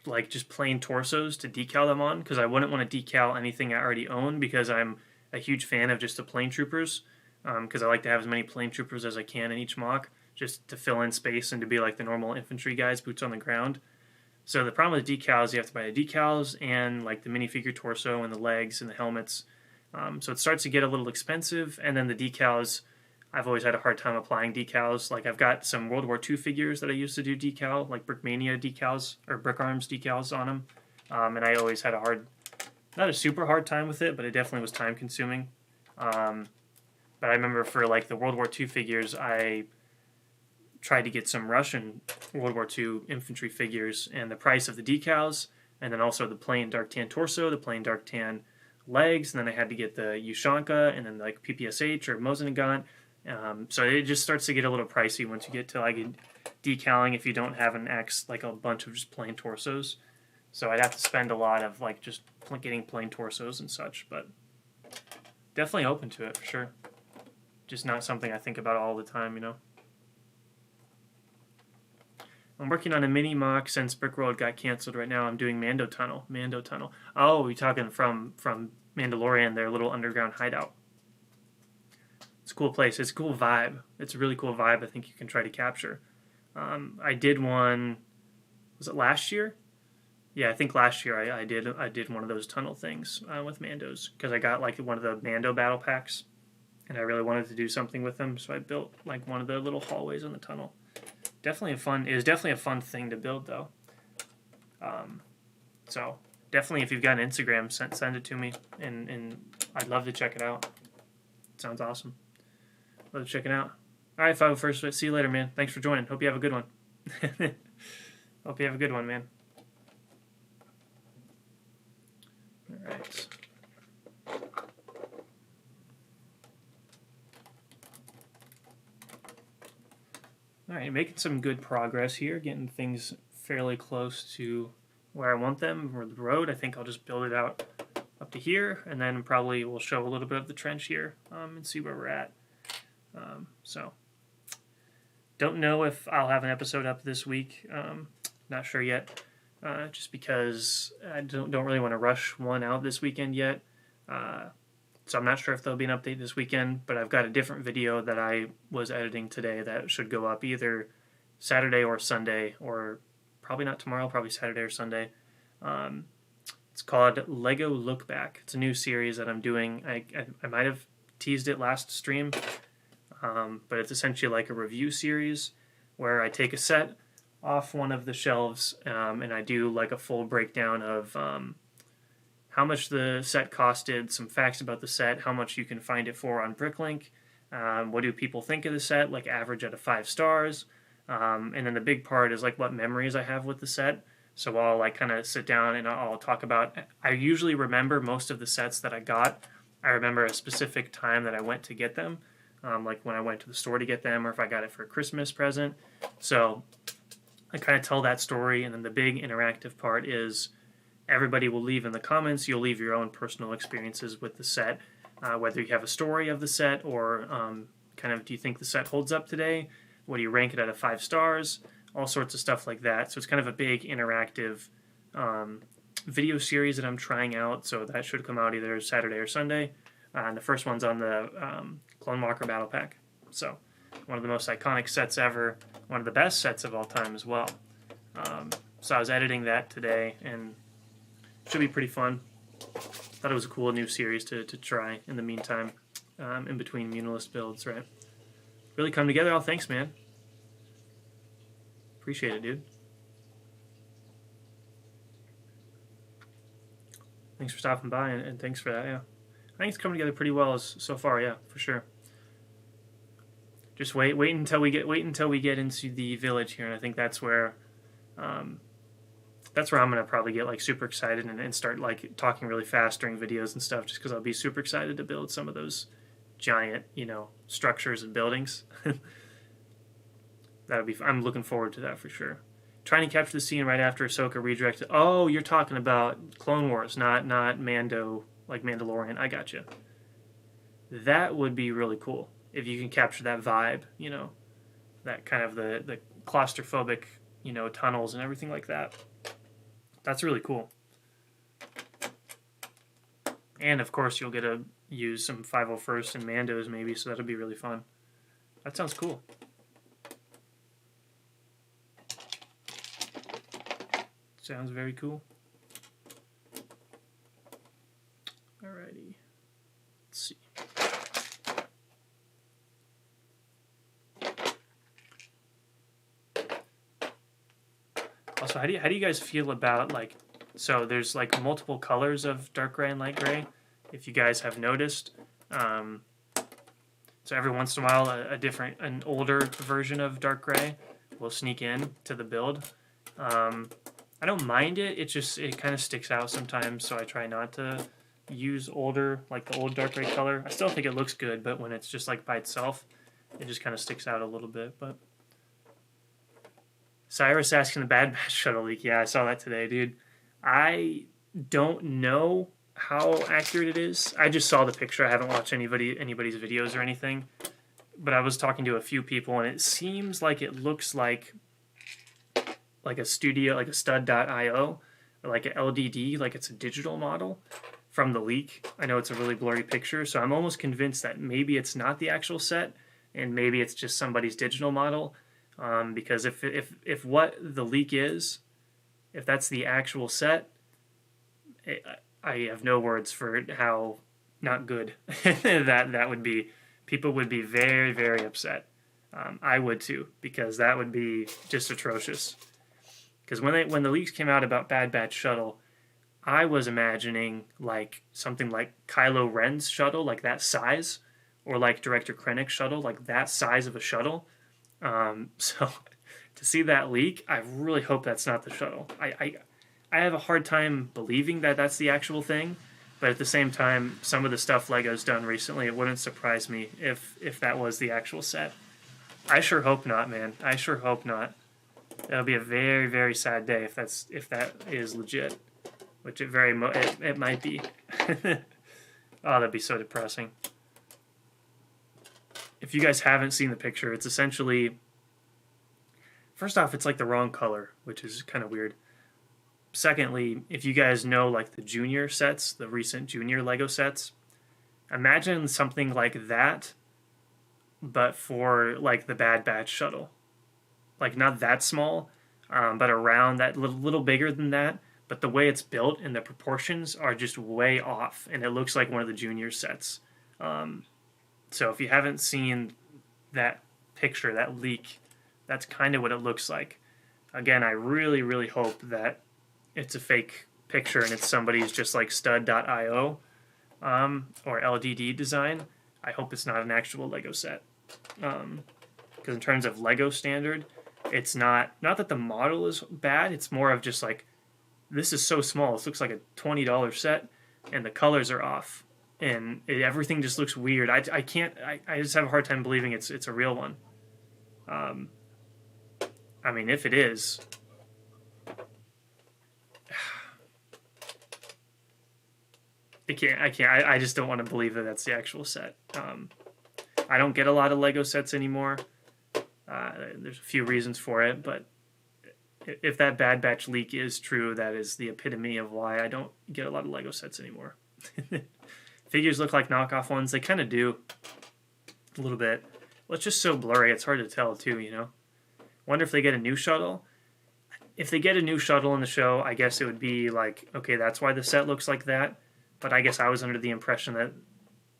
like just plain torsos to decal them on, because I wouldn't want to decal anything I already own, because I'm a huge fan of just the plain troopers, because I like to have as many plain troopers as I can in each mock, just to fill in space and to be like the normal infantry guys, boots on the ground. So the problem with decals, you have to buy the decals and like the minifigure torso and the legs and the helmets. So it starts to get a little expensive. And then the decals, I've always had a hard time applying decals. Like I've got some World War II figures that I used to do decal, like Brickmania decals or Brick Arms decals on them. And I always had not a super hard time with it, but it definitely was time consuming. But I remember for like the World War II figures, I tried to get some Russian World War II infantry figures, and the price of the decals, and then also the plain dark tan torso, the plain dark tan legs, and then I had to get the Ushanka, and then like PPSH or Mosinagant. So it just starts to get a little pricey once you get to like decaling if you don't have like a bunch of just plain torsos. So I'd have to spend a lot of like just getting plain torsos and such, but definitely open to it for sure. Just not something I think about all the time, you know. I'm working on a mini mock since Brick World got canceled. Right now I'm doing Mando Tunnel. Mando Tunnel. Oh, you're talking from Mandalorian, their little underground hideout. It's a cool place. It's a cool vibe. It's a really cool vibe I think you can try to capture. I did one, was it last year? Yeah, I think last year I did one of those tunnel things with Mandos, because I got like one of the Mando battle packs, and I really wanted to do something with them, so I built like one of the little hallways in the tunnel. Definitely it was definitely a fun thing to build though. So definitely, if you've got an Instagram, send it to me, and I'd love to check it out. It sounds awesome. Love to check it out. All right, 501st, see you later, man. Thanks for joining. Hope you have a good one. Hope you have a good one, man. All right. All right, making some good progress here, getting things fairly close to where I want them, or the road. I think I'll just build it out up to here, and then probably we'll show a little bit of the trench here and see where we're at. So, don't know if I'll have an episode up this week. Not sure yet, just because I don't really want to rush one out this weekend yet. So I'm not sure if there'll be an update this weekend, but I've got a different video that I was editing today that should go up either Saturday or Sunday, or probably not tomorrow, probably Saturday or Sunday. It's called Lego Look Back. It's a new series that I'm doing. I might have teased it last stream, but it's essentially like a review series where I take a set off one of the shelves and I do like a full breakdown of how much the set costed, some facts about the set, how much you can find it for on Bricklink, what do people think of the set, like average out of 5 stars, and then the big part is like what memories I have with the set. So I'll like kind of sit down and I'll talk about, I usually remember most of the sets that I got. I remember a specific time that I went to get them, like when I went to the store to get them, or if I got it for a Christmas present. So I kind of tell that story, and then the big interactive part is everybody will leave in the comments. You'll leave your own personal experiences with the set, whether you have a story of the set or kind of do you think the set holds up today? What do you rank it out of 5 stars? All sorts of stuff like that. So it's kind of a big interactive video series that I'm trying out. So that should come out either Saturday or Sunday. And the first one's on the Clone Walker Battle Pack. So one of the most iconic sets ever. One of the best sets of all time as well. So I was editing that today, and should be pretty fun. Thought it was a cool new series to try in the meantime, in between Muunilinst builds, right? Really come together. Oh, thanks, man. Appreciate it, dude. Thanks for stopping by, and thanks for that, yeah. I think it's coming together pretty well so far, yeah, for sure. Just wait until we get into the village here, and I think that's where I'm gonna probably get like super excited and start like talking really fast during videos and stuff, just because I'll be super excited to build some of those giant, structures and buildings. I'm looking forward to that for sure. Trying to capture the scene right after Ahsoka redirected. Oh, you're talking about Clone Wars, not Mando, like Mandalorian. I got you. That would be really cool if you can capture that vibe, that kind of the claustrophobic, tunnels and everything like that. That's really cool. And of course you'll get to use some 501st and Mandos maybe, so that'll be really fun. That sounds cool. Sounds very cool. Alrighty. Let's see. Also, how do you guys feel about so there's like multiple colors of dark gray and light gray, if you guys have noticed. So every once in a while an older version of dark gray will sneak in to the build. I don't mind it. It kind of sticks out sometimes, so I try not to use the old dark gray color. I still think it looks good, but when it's just like by itself, it just kind of sticks out a little bit. But Cyrus asking the Bad Batch shuttle leak. Yeah, I saw that today, dude. I don't know how accurate it is. I just saw the picture. I haven't watched anybody's videos or anything. But I was talking to a few people, and it seems like it looks like like a studio, like a stud.io, or like an LDD, like it's a digital model from the leak. I know it's a really blurry picture, so I'm almost convinced that maybe it's not the actual set, and maybe it's just somebody's digital model. Because if what the leak is, if that's the actual set, I have no words for how not good that would be. People would be very, very upset. I would too, because that would be just atrocious. Because when the leaks came out about Bad Batch Shuttle, I was imagining like something like Kylo Ren's shuttle, like that size, or like Director Krennic's shuttle, like that size of a shuttle. So to see that leak, I really hope that's not the shuttle. I have a hard time believing that that's the actual thing, but at the same time, some of the stuff LEGO's done recently, it wouldn't surprise me if that was the actual set. I sure hope not, man. I sure hope not. That'll be a very, very sad day if that is legit, which it might be. Oh, that'd be so depressing. If you guys haven't seen the picture, it's essentially, first off, it's like the wrong color, which is kind of weird. Secondly, if you guys know like the junior sets, the recent junior LEGO sets, imagine something like that, but for like the Bad Batch shuttle. Like not that small, but around that, little bigger than that. But the way it's built and the proportions are just way off, and it looks like one of the junior sets. So if you haven't seen that picture, that leak, that's kind of what it looks like. Again, I really, really hope that it's a fake picture and it's somebody's just like stud.io or LDD design. I hope it's not an actual LEGO set. Because in terms of LEGO standard, it's not that the model is bad, it's more of just like, this is so small, this looks like a $20 set, and the colors are off. And everything just looks weird. I just have a hard time believing it's a real one. I mean, if it is, I just don't want to believe that that's the actual set. I don't get a lot of LEGO sets anymore. There's a few reasons for it, but if that Bad Batch leak is true, that is the epitome of why I don't get a lot of LEGO sets anymore. Figures look like knockoff ones. They kind of do. A little bit. Well, it's just so blurry, it's hard to tell too, you know? Wonder if they get a new shuttle. If they get a new shuttle in the show, I guess it would be like, okay, that's why the set looks like that. But I guess I was under the impression that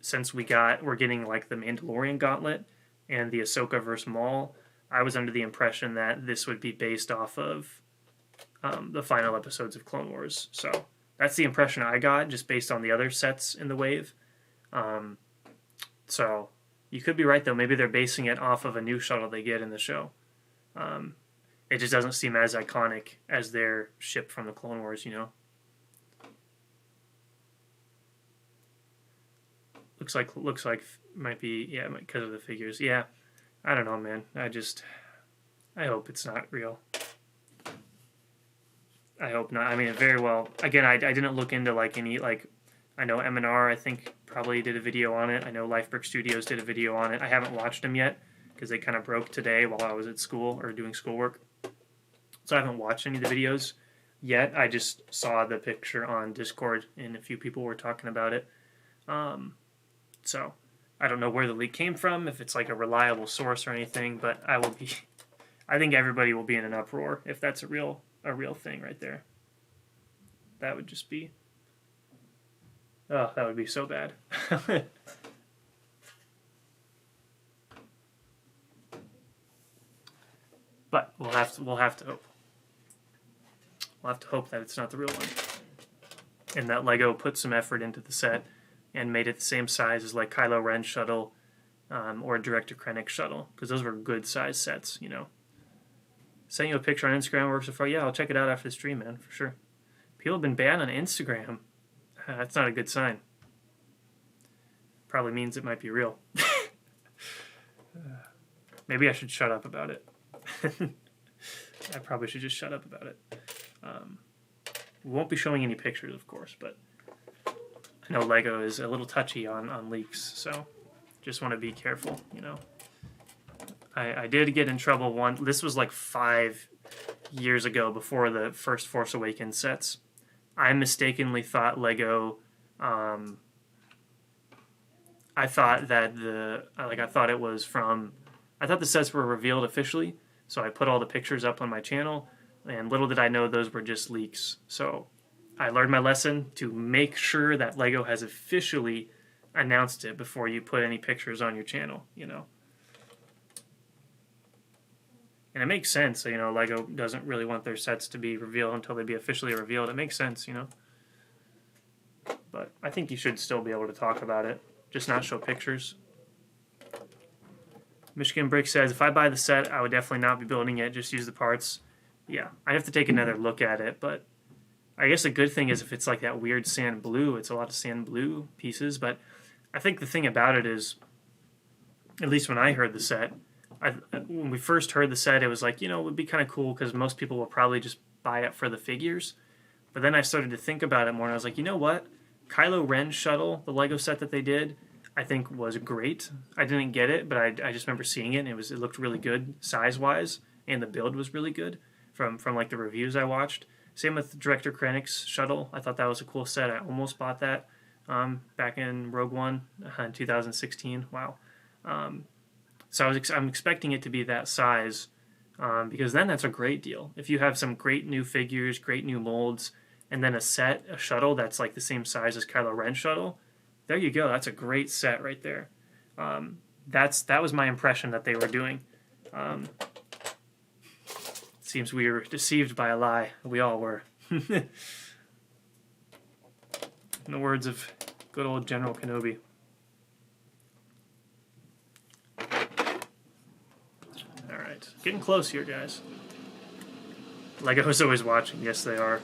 since we're getting like the Mandalorian gauntlet and the Ahsoka vs. Maul, I was under the impression that this would be based off of the final episodes of Clone Wars. So that's the impression I got, just based on the other sets in the wave. So you could be right, though. Maybe they're basing it off of a new shuttle they get in the show. It just doesn't seem as iconic as their ship from the Clone Wars, you know? Looks like might be, yeah, because of the figures. Yeah, I don't know, man. I hope it's not real. I hope not. I mean, it very well. Again, I didn't look into like any, like, I know M&R, I think, probably did a video on it. I know Lifebrick Studios did a video on it. I haven't watched them yet because they kind of broke today while I was at school or doing schoolwork. So I haven't watched any of the videos yet. I just saw the picture on Discord and a few people were talking about it. So I don't know where the leak came from, if it's like a reliable source or anything, but I think everybody will be in an uproar if that's a real thing right there. That would just be, oh, that would be so bad. But we'll have to hope. We'll have to hope that it's not the real one, and that LEGO put some effort into the set and made it the same size as like Kylo Ren's shuttle or Director Krennic's shuttle, because those were good size sets, you know. Sent you a picture on Instagram works so far. Yeah, I'll check it out after the stream, man, for sure. People have been banned on Instagram. That's not a good sign. Probably means it might be real. Maybe I should shut up about it. I probably should just shut up about it. We won't be showing any pictures, of course, but I know LEGO is a little touchy on leaks, so just want to be careful, you know. I did get in trouble one. This was like years ago before the first Force Awakens sets. I mistakenly thought Lego. I thought that I thought it was from. I thought the sets were revealed officially, so I put all the pictures up on my channel, and little did I know those were just leaks. So I learned my lesson to make sure that Lego has officially announced it before you put any pictures on your channel, you know. And it makes sense, you know, Lego doesn't really want their sets to be revealed until they be officially revealed. It makes sense, you know. But I think you should still be able to talk about it, just not show pictures. Michigan Brick says, if I buy the set, I would definitely not be building it, just use the parts. Yeah, I'd have to take another look at it, but I guess a good thing is if it's like that weird sand blue, it's a lot of sand blue pieces, but I think the thing about it is, at least when I heard the set, when we first heard the set, it was like, you know, it would be kind of cool because most people will probably just buy it for the figures. But then I started to think about it more, and I was like, you know what? Kylo Ren's shuttle, the Lego set that they did, I think was great. I didn't get it, but I just remember seeing it, and it looked really good size-wise, and the build was really good from like the reviews I watched. Same with Director Krennic's shuttle. I thought that was a cool set. I almost bought that back in Rogue One in 2016. Wow. So I'm expecting it to be that size because then that's a great deal. If you have some great new figures, great new molds, and then a shuttle that's like the same size as Kylo Ren's shuttle, there you go. That's a great set right there. That was my impression that they were doing. Seems we were deceived by a lie. We all were. In the words of good old General Kenobi. Alright, getting close here, guys. Lego's always watching. Yes, they are.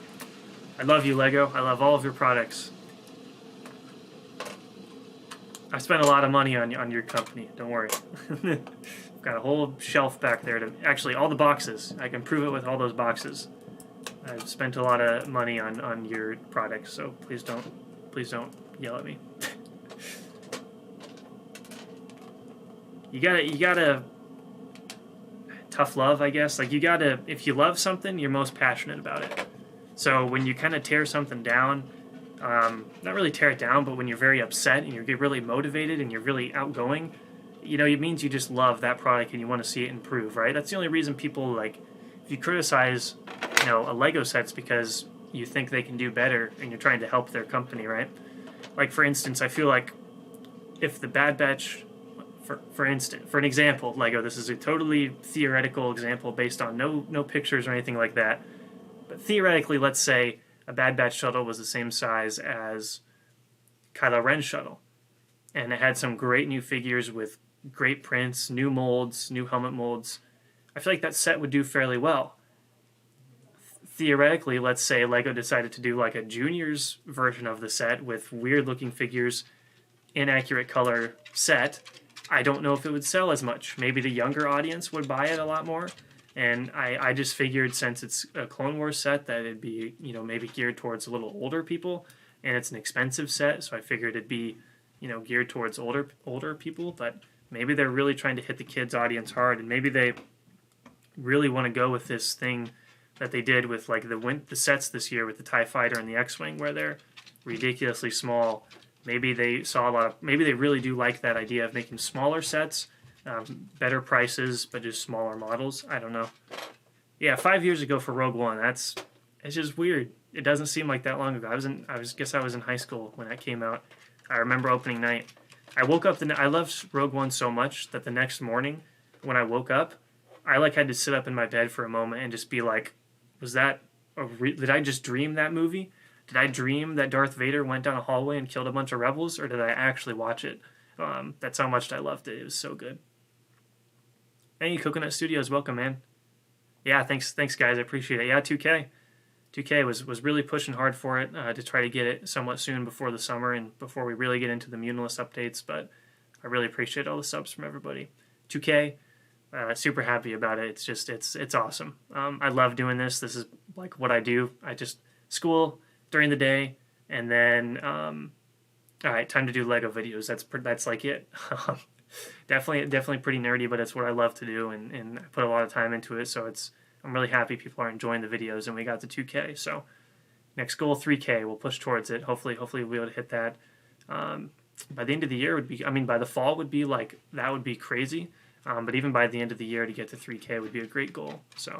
I love you, Lego. I love all of your products. I spent a lot of money on your company. Don't worry. I've got a whole shelf back there to actually all the boxes. I can prove it with all those boxes. I've spent a lot of money on your products, so please don't yell at me. you gotta tough love, I guess. Like if you love something, you're most passionate about it. So when you kind of tear something down, not really tear it down, but when you're very upset and you get really motivated and you're really outgoing, you know, it means you just love that product and you want to see it improve, right? That's the only reason people, like, if you criticize, you know, a Lego set's because you think they can do better and you're trying to help their company, right? Like, for instance, I feel like if the Bad Batch, for an example, Lego, this is a totally theoretical example based on no pictures or anything like that, but theoretically, let's say a Bad Batch shuttle was the same size as Kylo Ren's shuttle, and it had some great new figures with great prints, new molds, new helmet molds. I feel like that set would do fairly well. Theoretically, let's say Lego decided to do like a junior's version of the set with weird-looking figures, inaccurate color set. I don't know if it would sell as much. Maybe the younger audience would buy it a lot more. And I just figured since it's a Clone Wars set that it'd be, you know, maybe geared towards a little older people, and it's an expensive set, so I figured it'd be, you know, geared towards older people. But maybe they're really trying to hit the kids audience hard, and maybe they really want to go with this thing that they did with like the sets this year with the TIE Fighter and the X-Wing, where they're ridiculously small. Maybe they saw maybe they really do like that idea of making smaller sets. Better prices, but just smaller models. I don't know. Yeah, 5 years ago for Rogue One. It's just weird. It doesn't seem like that long ago. I was in high school when that came out. I remember opening night. I woke up. I loved Rogue One so much that the next morning, when I woke up, I had to sit up in my bed for a moment and just be like, did I just dream that movie? Did I dream that Darth Vader went down a hallway and killed a bunch of rebels, or did I actually watch it? That's how much I loved it. It was so good. Hey, Coconut Studios, welcome, man. Yeah, thanks, guys. I appreciate it. Yeah, 2K was really pushing hard for it to try to get it somewhat soon before the summer and before we really get into the Muunilinst updates. But I really appreciate all the subs from everybody. 2K, super happy about it. It's awesome. I love doing this. This is like what I do. I just school during the day, and then all right, time to do Lego videos. That's like it. Definitely pretty nerdy, but it's what I love to do, and I put a lot of time into it. So I'm really happy people are enjoying the videos, and we got to 2K. So next goal, 3K. We'll push towards it. Hopefully we'll be able to hit that. By the end of the year would be, I mean, by the fall would be like, that would be crazy. But even by the end of the year to get to 3K would be a great goal. So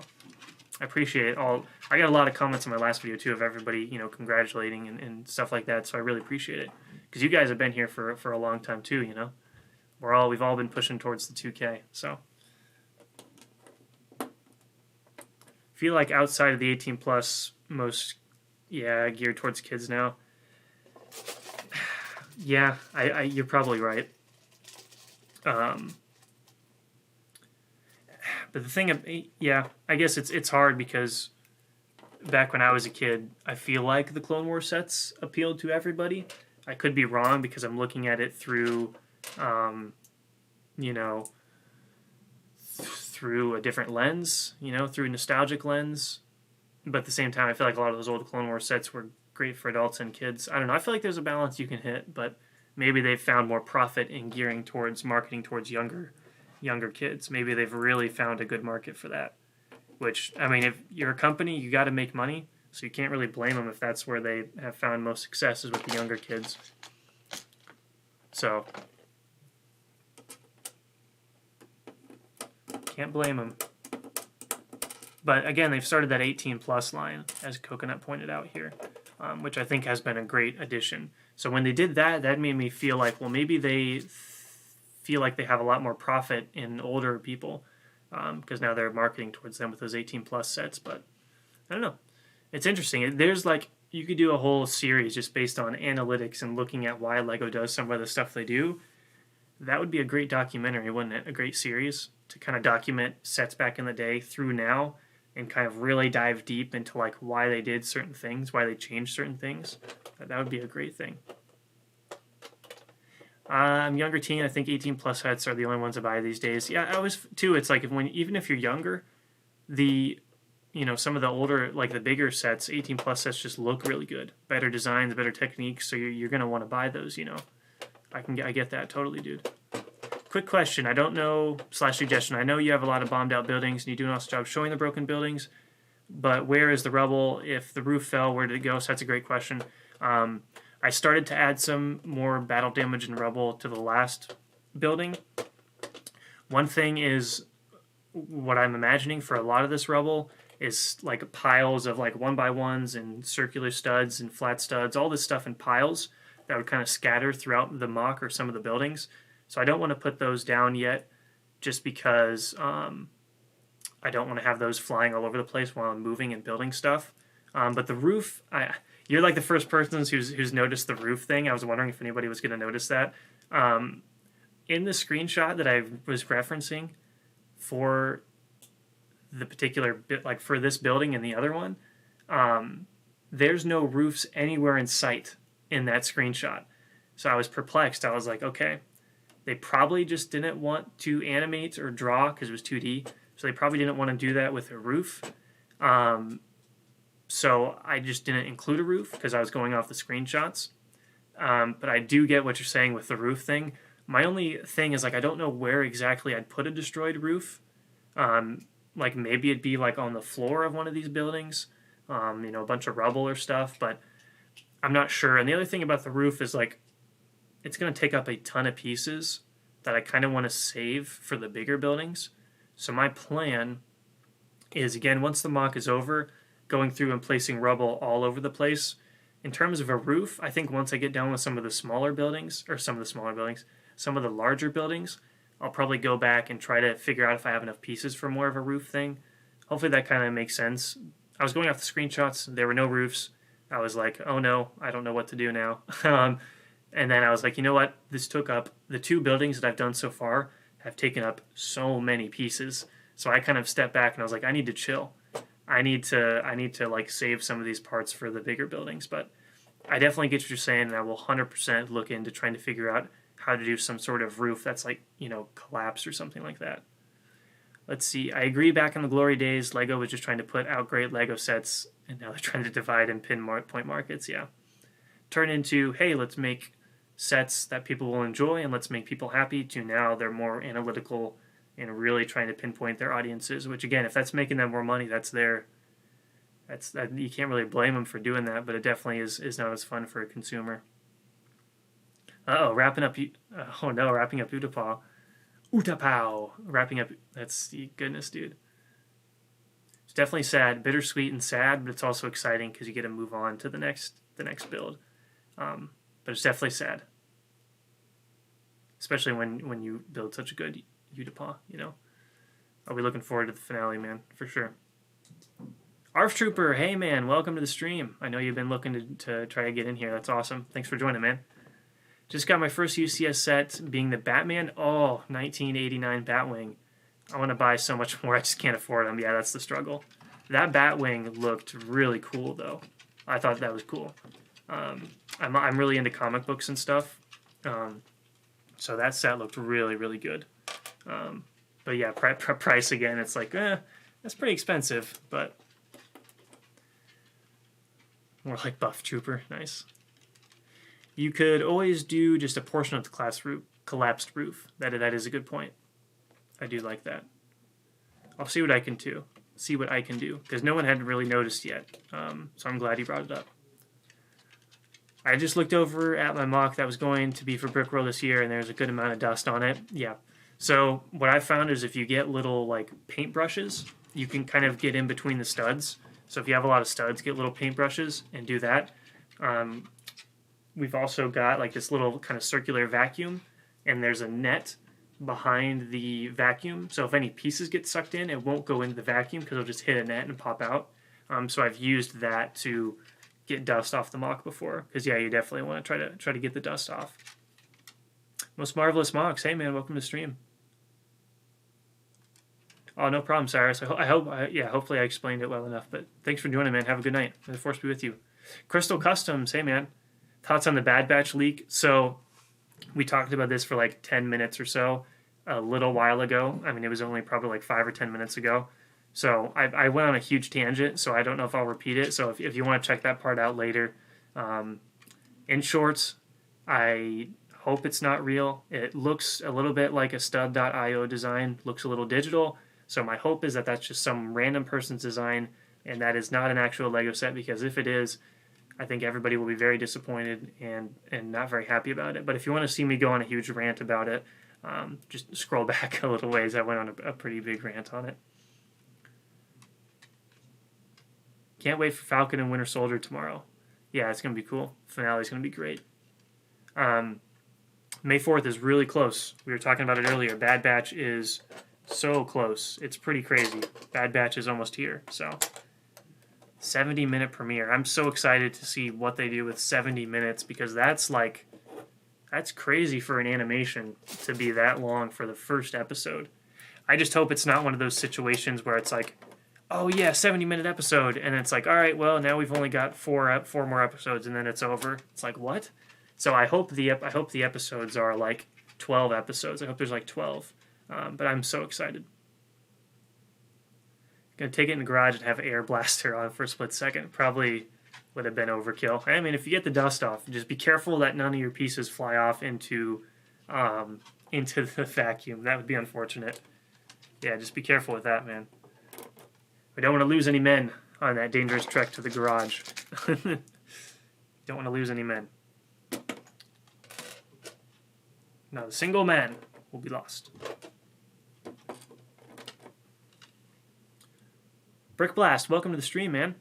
I appreciate it all. I got a lot of comments in my last video too of everybody, you know, congratulating and stuff like that. So I really appreciate it, because you guys have been here for a long time too. You know, we've all been pushing towards the 2K. So I feel like outside of the 18 plus, most geared towards kids now. Yeah, you're probably right. But the thing, I guess it's hard, because back when I was a kid, I feel like the Clone Wars sets appealed to everybody. I could be wrong, because I'm looking at it through, you know, through a different lens, you know, through a nostalgic lens. But at the same time, I feel like a lot of those old Clone Wars sets were great for adults and kids. I don't know. I feel like there's a balance you can hit, but maybe they've found more profit in gearing towards marketing towards younger kids. Maybe they've really found a good market for that. Which, I mean, if you're a company, you got to make money, so you can't really blame them if that's where they have found most success, is with the younger kids. So can't blame them. But again, they've started that 18 plus line, as Coconut pointed out here, which I think has been a great addition. So when they did that, that made me feel like, well, maybe they feel like they have a lot more profit in older people, because now they're marketing towards them with those 18 plus sets. But I don't know. It's interesting. There's like, you could do a whole series just based on analytics and looking at why LEGO does some of the stuff they do. That would be a great documentary, wouldn't it? A great series to kind of document sets back in the day through now, and kind of really dive deep into like why they did certain things, why they changed certain things. That would be a great thing. Younger teen, I think 18 plus sets are the only ones I buy these days. Yeah, I was too. It's like even if you're younger, some of the older, like the bigger sets, 18 plus sets just look really good. Better designs, better techniques, so you're gonna want to buy those. You know, I get that totally, dude. Quick question, I don't know, /suggestion. I know you have a lot of bombed out buildings and you do an awesome job showing the broken buildings, but where is the rubble? If the roof fell, where did it go? So that's a great question. I started to add some more battle damage and rubble to the last building. One thing is, what I'm imagining for a lot of this rubble is like piles of like 1x1s and circular studs and flat studs, all this stuff in piles that would kind of scatter throughout the mock or some of the buildings. So I don't want to put those down yet, just because I don't want to have those flying all over the place while I'm moving and building stuff. But the roof, you're like the first person who's noticed the roof thing. I was wondering if anybody was going to notice that. In the screenshot that I was referencing for the particular bit, like for this building and the other one, there's no roofs anywhere in sight in that screenshot. So I was perplexed. I was like, okay. They probably just didn't want to animate or draw because it was 2D. So they probably didn't want to do that with a roof. So I just didn't include a roof because I was going off the screenshots. But I do get what you're saying with the roof thing. My only thing is, like, I don't know where exactly I'd put a destroyed roof. Like maybe it'd be like on the floor of one of these buildings. A bunch of rubble or stuff. But I'm not sure. And the other thing about the roof is, like, it's going to take up a ton of pieces that I kind of want to save for the bigger buildings. So my plan is, again, once the mock is over, going through and placing rubble all over the place. In terms of a roof, I think once I get done with some of the larger buildings, I'll probably go back and try to figure out if I have enough pieces for more of a roof thing. Hopefully that kind of makes sense. I was going off the screenshots. There were no roofs. I was like, oh no, I don't know what to do now. And then I was like, you know what? This took up, the two buildings that I've done so far have taken up so many pieces. So I kind of stepped back and I was like, I need to chill. I need to like save some of these parts for the bigger buildings. But I definitely get what you're saying, and I will 100% look into trying to figure out how to do some sort of roof that's like, collapse or something like that. Let's see. I agree, back in the glory days, LEGO was just trying to put out great LEGO sets, and now they're trying to divide and pinpoint markets, yeah. Turn into, hey, let's make sets that people will enjoy and let's make people happy, to now they're more analytical and really trying to pinpoint their audiences. Which again, if that's making them more money, you can't really blame them for doing that. But it definitely is not as fun for a consumer. Wrapping up Utapau. Utapau. Wrapping up. That's the goodness, dude. It's definitely sad, bittersweet and sad, but it's also exciting because you get to move on to the next build. But it's definitely sad, especially when you build such a good Utapau. I'll be looking forward to the finale, man, for sure. Arf Trooper, hey man, welcome to the stream. I know you've been looking to try to get in here. That's awesome. Thanks for joining, man. Just got my first UCS set, being the Batman. 1989 Batwing. I want to buy so much more, I just can't afford them. Yeah, that's the struggle. That Batwing looked really cool, though. I thought that was cool. I'm really into comic books and stuff, so that set looked really, really good. But yeah, price again, it's like, that's pretty expensive, but more like Buff Trooper. Nice. You could always do just a portion of the collapsed roof. That is a good point. I do like that. I'll see what I can do. Because no one had really noticed yet. So I'm glad you brought it up. I just looked over at my mock that was going to be for Brickworld this year, and there's a good amount of dust on it. Yeah. So what I found is if you get little like paint brushes, you can kind of get in between the studs. So if you have a lot of studs, get little paint brushes and do that. We've also got like this little kind of circular vacuum, and there's a net behind the vacuum. So if any pieces get sucked in, it won't go into the vacuum because it'll just hit a net and pop out. So I've used that to get dust off the mock before. Because yeah, you definitely want to try to get the dust off. Most Marvelous Mocks, hey man, welcome to the stream. Oh, no problem, Cyrus. Hopefully I explained it well enough. But thanks for joining, man. Have a good night. May the force be with you. Crystal Customs, hey man. Thoughts on the Bad Batch leak? So we talked about this for like 10 minutes or so a little while ago. I mean, it was only probably like 5 or 10 minutes ago. So I went on a huge tangent, so I don't know if I'll repeat it. So if you want to check that part out later. In short, I hope it's not real. It looks a little bit like a stud.io design. Looks a little digital. So my hope is that that's just some random person's design and that is not an actual Lego set, because if it is, I think everybody will be very disappointed and not very happy about it. But if you want to see me go on a huge rant about it, just scroll back a little ways. I went on a pretty big rant on it. Can't wait for Falcon and Winter Soldier tomorrow. Yeah, it's going to be cool. Finale's going to be great. May 4th is really close. We were talking about it earlier. Bad Batch is so close. It's pretty crazy. Bad Batch is almost here. So 70-minute premiere. I'm so excited to see what they do with 70 minutes, because that's crazy for an animation to be that long for the first episode. I just hope it's not one of those situations where it's like, oh yeah, 70-minute episode, and it's like, all right, well, now we've only got four more episodes and then it's over. It's like, what? So I hope the episodes are like 12 episodes. I hope there's like 12. But I'm so excited. Gonna take it in the garage and have Air Blaster on for a split second. Probably would have been overkill. I mean, if you get the dust off, just be careful that none of your pieces fly off into the vacuum. That would be unfortunate. Yeah, just be careful with that, man. We don't want to lose any men on that dangerous trek to the garage. Don't want to lose any men. Not a single man will be lost. Brick Blast, welcome to the stream, man.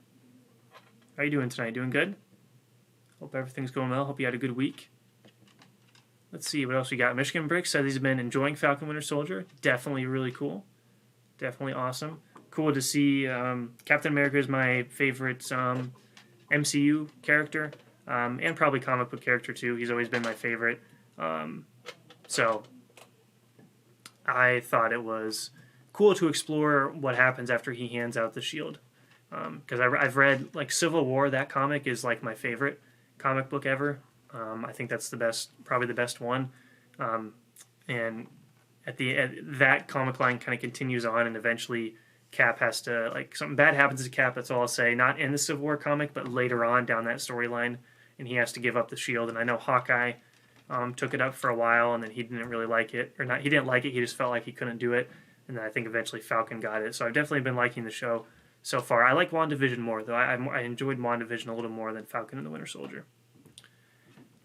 How are you doing tonight? Doing good? Hope everything's going well. Hope you had a good week. Let's see, what else we got? Michigan Brick said he's been enjoying Falcon Winter Soldier. Definitely really cool. Definitely awesome. Cool to see. Captain America is my favorite MCU character, and probably comic book character too. He's always been my favorite. So I thought it was cool to explore what happens after he hands out the shield. Because I've read, like, Civil War, that comic is like my favorite comic book ever. I think that's probably the best one. And that comic line kind of continues on, and eventually Cap has to, like, something bad happens to Cap, that's all I'll say. Not in the Civil War comic, but later on down that storyline, and he has to give up the shield. And I know Hawkeye took it up for a while, and then he didn't really like it. Or not, he didn't like it, he just felt like he couldn't do it. and then I think eventually Falcon got it. So I've definitely been liking the show so far. I like WandaVision more, though. I enjoyed WandaVision a little more than Falcon and the Winter Soldier.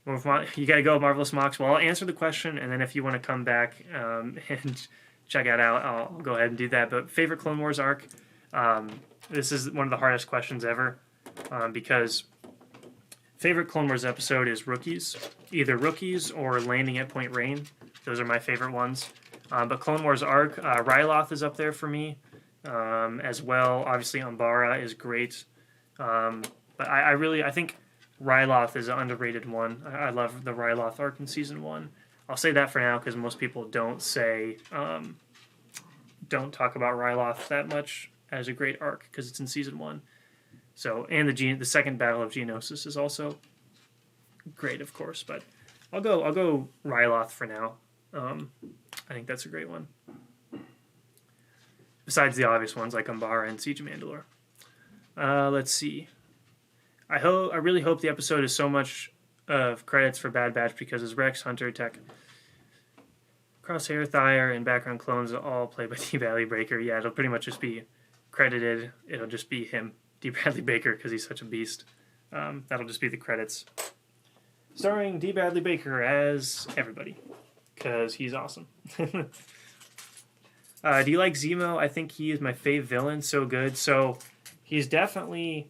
You got to go, Marvelous Mox. Well, I'll answer the question, and then if you want to come back and check it out, I'll go ahead and do that. But favorite Clone Wars arc? This is one of the hardest questions ever because favorite Clone Wars episode is Rookies. Either Rookies or Landing at Point Rain. Those are my favorite ones. But Clone Wars arc, Ryloth is up there for me as well. Obviously, Umbara is great. But I think Ryloth is an underrated one. I love the Ryloth arc in Season 1. I'll say that for now because most people don't talk about Ryloth that much as a great arc because it's in Season 1. So, and the second Battle of Geonosis is also great, of course. But I'll go Ryloth for now. I think that's a great one. Besides the obvious ones like Umbara and Siege of Mandalore. Let's see. I really hope the episode is so much of credits for Bad Batch because it's Rex, Hunter, Tech, Crosshair, Thyre, and background clones all played by D. Bradley Baker. Yeah, it'll pretty much just be credited. It'll just be him, D. Bradley Baker, because he's such a beast. That'll just be the credits. Starring D. Bradley Baker as everybody, because he's awesome. Do you like Zemo? I think he is my fave villain. So good. So he's definitely...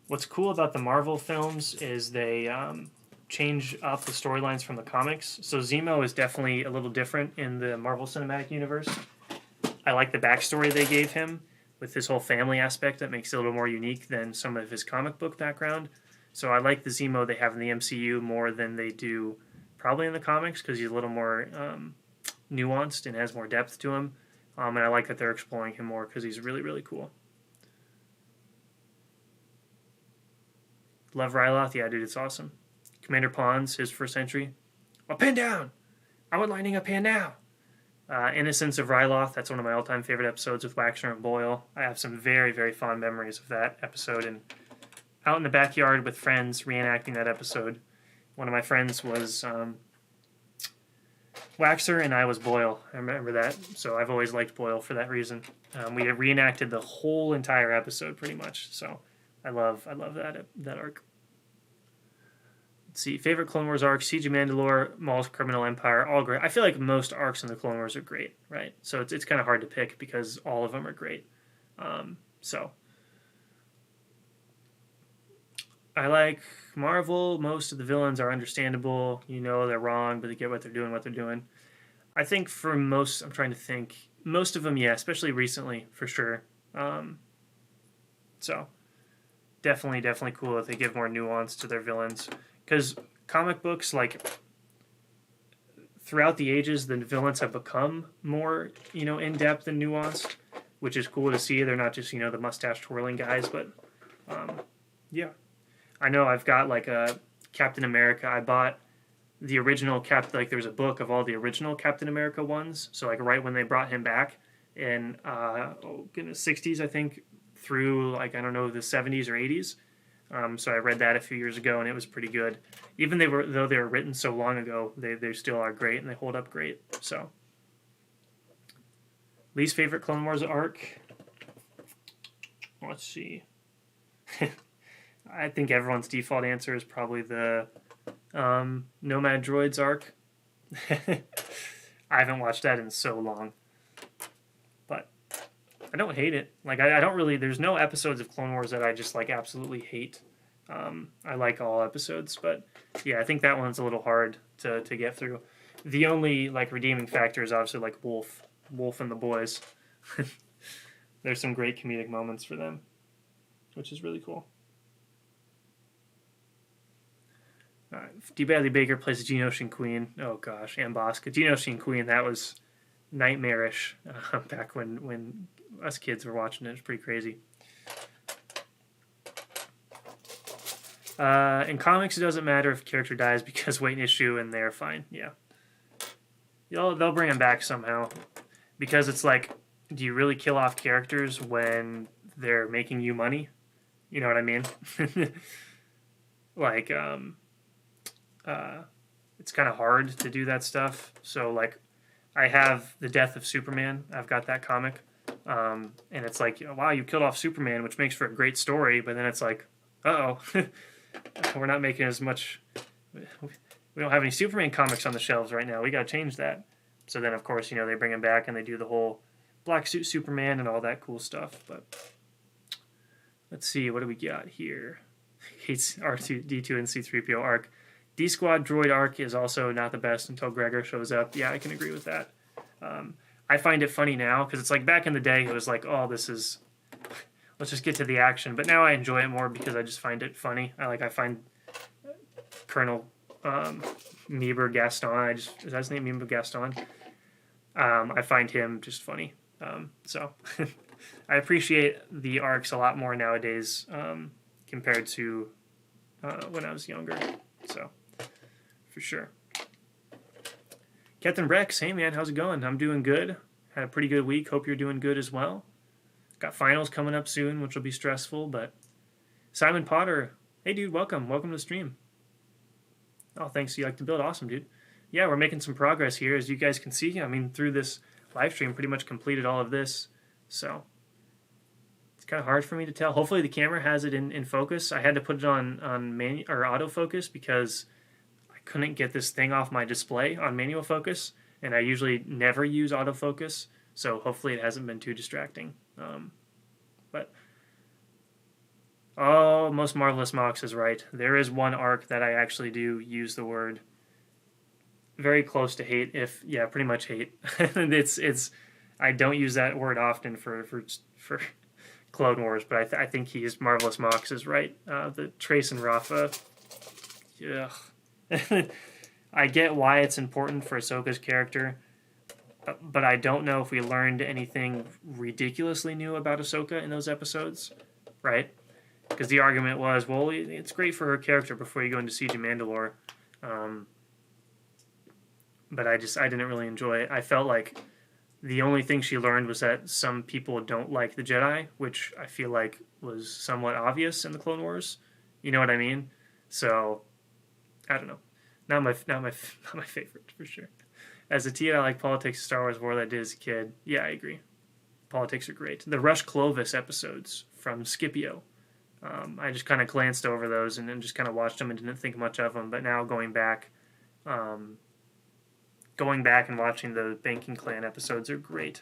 What's cool about the Marvel films is they change up the storylines from the comics. So Zemo is definitely a little different in the Marvel Cinematic Universe. I like the backstory they gave him with his whole family aspect that makes it a little more unique than some of his comic book background. So I like the Zemo they have in the MCU more than they do probably in the comics because he's a little more nuanced and has more depth to him. And I like that they're exploring him more because he's really, really cool. Love Ryloth. Yeah, dude, it's awesome. Commander Pons, his first entry. A pin down! I want lining a pin now! Innocence of Ryloth. That's one of my all-time favorite episodes with Waxer and Boyle. I have some very, very fond memories of that episode. And out in the backyard with friends reenacting that episode. One of my friends was Waxer and I was Boyle. I remember that. So I've always liked Boyle for that reason. We have reenacted the whole entire episode pretty much. So I love that arc. Let's see. Favorite Clone Wars arc: Siege of Mandalore, Maul's Criminal Empire, all great. I feel like most arcs in the Clone Wars are great, right? So it's kind of hard to pick because all of them are great. So I like Marvel. Most of the villains are understandable. You know they're wrong, but they get what they're doing. I think for most, I'm trying to think. Most of them, yeah, especially recently, for sure. So definitely cool that they give more nuance to their villains. Because comic books, like, throughout the ages, the villains have become more, in-depth and nuanced, which is cool to see. They're not just, the mustache-twirling guys, but, yeah. I know I've got, like, a Captain America. I bought the original there was a book of all the original Captain America ones. So, like, right when they brought him back in, 60s, I think, through, like, I don't know, the 70s or 80s. So I read that a few years ago, and it was pretty good. Even though they were written so long ago, they still are great, and they hold up great. So, least favorite Clone Wars arc? Let's see. I think everyone's default answer is probably the Nomad Droids arc. I haven't watched that in so long. But I don't hate it. Like, I don't really... There's no episodes of Clone Wars that I just, like, absolutely hate. I like all episodes, but yeah, I think that one's a little hard to get through. The only, like, redeeming factor is obviously, like, Wolf and the boys. There's some great comedic moments for them, which is really cool. D. Bradley Baker plays the Geonosian Queen. Oh, gosh, and Bosca. Geonosian Queen, that was nightmarish back when us kids were watching it. It was pretty crazy. In comics, it doesn't matter if a character dies because wait an issue and they're fine. Yeah. They'll bring them back somehow. Because it's like, do you really kill off characters when they're making you money? You know what I mean? Like, it's kind of hard to do that stuff. So, like, I have The Death of Superman. I've got that comic. And it's like, wow, you killed off Superman, which makes for a great story. But then it's like, uh-oh, we're not making as much. We don't have any Superman comics on the shelves right now. We got to change that. So then, of course, they bring him back and they do the whole black suit Superman and all that cool stuff. But let's see, what do we got here? Hates R2D2 and C3PO arc. D Squad droid arc is also not the best until Gregor shows up. Yeah, I can agree with that. I find it funny now because it's like back in the day it was like, oh, this is, let's just get to the action. But now I enjoy it more because I just find it funny. I find Colonel Meber Gaston. Is that his name, Meber Gaston? I find him just funny. So I appreciate the arcs a lot more nowadays compared to when I was younger. So for sure. Captain Rex, hey man, how's it going? I'm doing good. Had a pretty good week. Hope you're doing good as well. Got finals coming up soon, which will be stressful. But Simon Potter, hey dude, welcome to the stream. Oh, thanks. You like to build? Awesome, dude. Yeah, we're making some progress here, as you guys can see. I mean, through this live stream, pretty much completed all of this. So it's kind of hard for me to tell. Hopefully the camera has it in focus. I had to put it on autofocus because I couldn't get this thing off my display on manual focus, and I usually never use autofocus, so hopefully it hasn't been too distracting. But oh, Most Marvelous Mox is right. There is one arc that I actually do use the word very close to hate, pretty much hate. it's I don't use that word often for Clone Wars, but I think he's Marvelous Mox is right. The Trace and Rafa, yeah. I get why it's important for Ahsoka's character, but I don't know if we learned anything ridiculously new about Ahsoka in those episodes, right? Because the argument was, well, it's great for her character before you go into Siege of Mandalore, but I didn't really enjoy it. I felt like the only thing she learned was that some people don't like the Jedi, which I feel like was somewhat obvious in the Clone Wars. You know what I mean? So I don't know. Not my favorite for sure. As a teen, I like politics, Star Wars more than I did as a kid. Yeah, I agree. Politics are great. The Rush Clovis episodes from Scipio. I just kind of glanced over those and then just kind of watched them and didn't think much of them. But now going back and watching the Banking Clan episodes are great.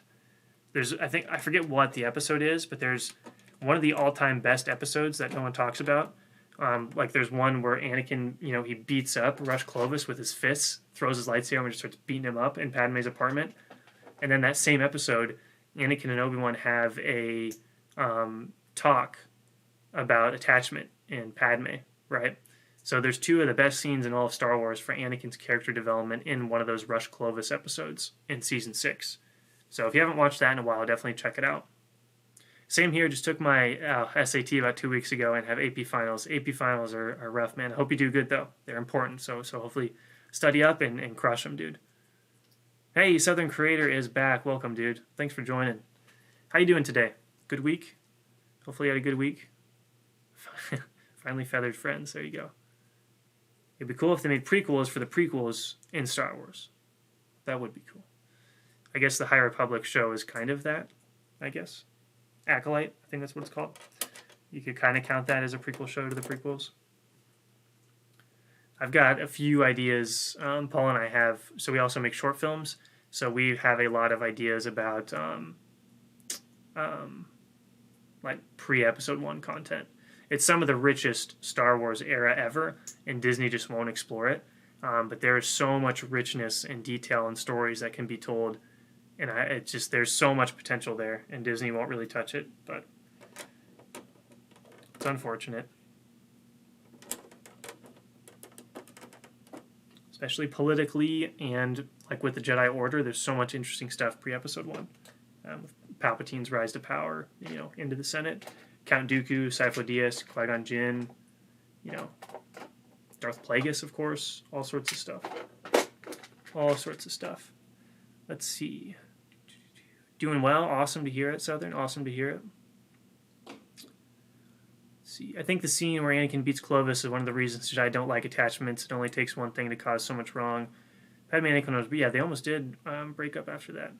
I forget what the episode is, but there's one of the all-time best episodes that no one talks about. There's one where Anakin, he beats up Rush Clovis with his fists, throws his lightsaber and just starts beating him up in Padme's apartment. And then that same episode, Anakin and Obi-Wan have a talk about attachment in Padme, right? So there's two of the best scenes in all of Star Wars for Anakin's character development in one of those Rush Clovis episodes in Season 6. So if you haven't watched that in a while, definitely check it out. Same here, just took my SAT about 2 weeks ago and have AP Finals. AP Finals are rough, man. I hope you do good, though. They're important, so hopefully study up and crush them, dude. Hey, Southern Creator is back. Welcome, dude. Thanks for joining. How you doing today? Good week? Hopefully you had a good week. Finally feathered friends. There you go. It'd be cool if they made prequels for the prequels in Star Wars. That would be cool. I guess the High Republic show is kind of that, I guess. Acolyte, I think that's what it's called. You could kind of count that as a prequel show to the prequels. I've got a few ideas. Paul and I have, so we also make short films. So we have a lot of ideas about pre-episode 1 content. It's some of the richest Star Wars era ever, and Disney just won't explore it. But there is so much richness and detail and stories that can be told, and there's so much potential there, and Disney won't really touch it. But it's unfortunate, especially politically and like with the Jedi Order. There's so much interesting stuff pre-episode 1, with Palpatine's rise to power, into the Senate. Count Dooku, Sifo Dyas, Qui-Gon Jinn, Darth Plagueis, of course, all sorts of stuff. Let's see. Doing well, awesome to hear it, Southern, awesome to hear it. Let's see, I think the scene where Anakin beats Clovis is one of the reasons that I don't like attachments. It only takes one thing to cause so much wrong. Padme and Anakin knows, but yeah, they almost did break up after that.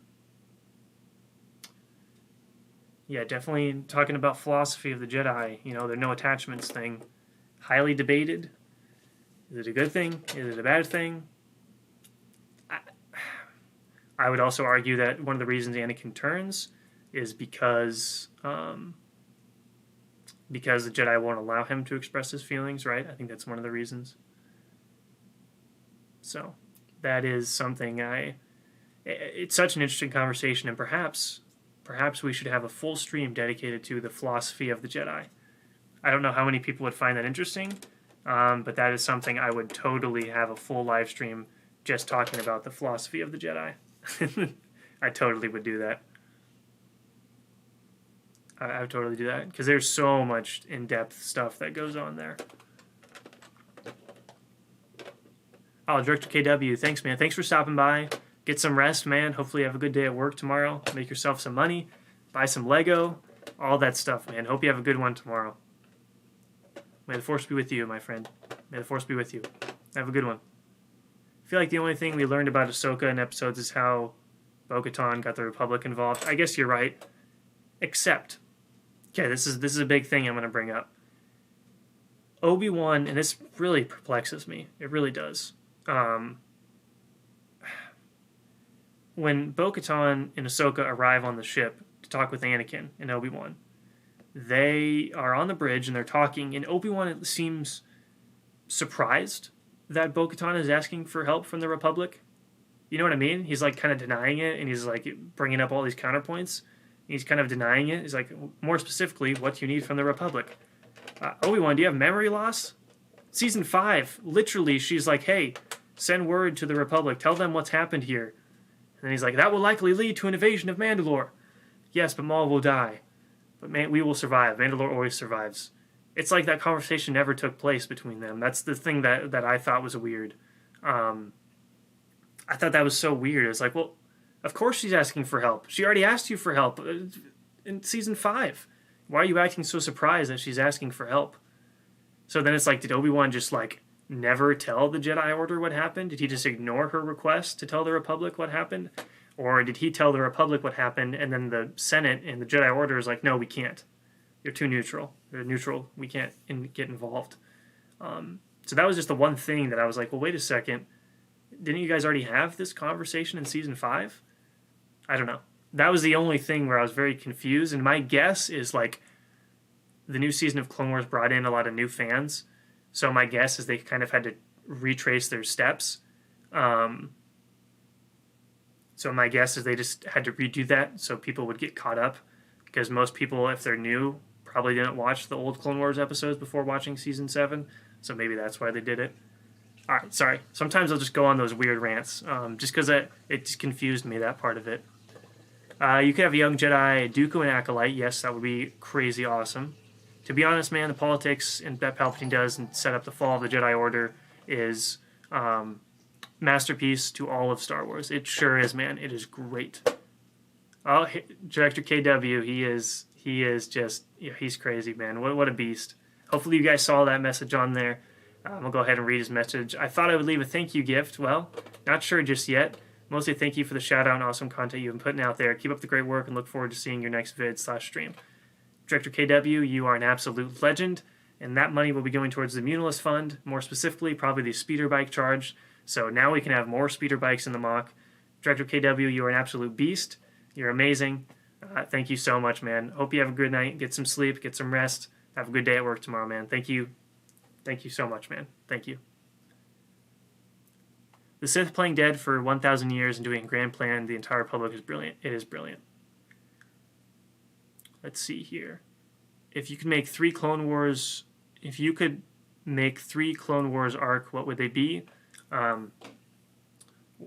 Yeah, definitely talking about philosophy of the Jedi. You know, the no attachments thing. Highly debated. Is it a good thing? Is it a bad thing? I would also argue that one of the reasons Anakin turns is because the Jedi won't allow him to express his feelings, right? I think that's one of the reasons. So that is something it's such an interesting conversation, and perhaps we should have a full stream dedicated to the philosophy of the Jedi. I don't know how many people would find that interesting, but that is something I would totally have a full live stream just talking about the philosophy of the Jedi. I totally would do that. I would totally do that, because there's so much in-depth stuff that goes on there. Oh, Director KW, thanks, man. Thanks for stopping by. Get some rest, man. Hopefully you have a good day at work tomorrow. Make yourself some money. Buy some Lego. All that stuff, man. Hope you have a good one tomorrow. May the Force be with you, my friend. May the Force be with you. Have a good one. I feel like the only thing we learned about Ahsoka in episodes is how Bo-Katan got the Republic involved. I guess you're right. Except, okay, this is a big thing I'm going to bring up. Obi-Wan, and this really perplexes me. It really does. When Bo-Katan and Ahsoka arrive on the ship to talk with Anakin and Obi-Wan, they are on the bridge and they're talking, and Obi-Wan seems surprised that Bo-Katan is asking for help from the Republic. You know what I mean? He's like kind of denying it, and he's like bringing up all these counterpoints. He's kind of denying it. He's like, more specifically, what do you need from the Republic? Obi-Wan, do you have memory loss? Season 5, literally, she's like, hey, send word to the Republic. Tell them what's happened here. And then he's like, that will likely lead to an invasion of Mandalore. Yes, but Maul will die. But we will survive. Mandalore always survives. It's like that conversation never took place between them. That's the thing that I thought was weird. I thought that was so weird. It's like, well, of course she's asking for help. She already asked you for help in Season 5. Why are you acting so surprised that she's asking for help? So then it's like, did Obi-Wan just like never tell the Jedi Order what happened? Did he just ignore her request to tell the Republic what happened? Or did he tell the Republic what happened, and then the Senate and the Jedi Order is like, no, we can't. You're too neutral. You're neutral. We can't get involved. So that was just the one thing that I was like, well, wait a second. Didn't you guys already have this conversation in Season 5? I don't know. That was the only thing where I was very confused, and my guess is like the new season of Clone Wars brought in a lot of new fans, so my guess is they kind of had to retrace their steps. So my guess is they just had to redo that so people would get caught up, because most people, if they're new, probably didn't watch the old Clone Wars episodes before watching Season 7, so maybe that's why they did it. Alright, sorry. Sometimes I'll just go on those weird rants, just because it just confused me, that part of it. You could have a young Jedi, Dooku, and Acolyte. Yes, that would be crazy awesome. To be honest, man, the politics that Palpatine does and set up the fall of the Jedi Order is masterpiece to all of Star Wars. It sure is, man. It is great. Oh, Director KW, he is just, he's crazy, man. What a beast. Hopefully you guys saw that message on there. I'll go ahead and read his message. I thought I would leave a thank you gift. Well, not sure just yet. Mostly thank you for the shout out and awesome content you've been putting out there. Keep up the great work and look forward to seeing your next vid/stream. Director KW, you are an absolute legend, and that money will be going towards the Muunilinst Fund, more specifically probably the speeder bike charge. So now we can have more speeder bikes in the mock. Director KW, you are an absolute beast. You're amazing. Thank you so much, man. Hope you have a good night. Get some sleep. Get some rest. Have a good day at work tomorrow, man. Thank you. Thank you so much, man. Thank you. The Sith playing dead for 1,000 years and doing a grand plan, the entire Republic is brilliant. It is brilliant. Let's see here. If you could make 3 Clone Wars... If you could make 3 Clone Wars arc, what would they be?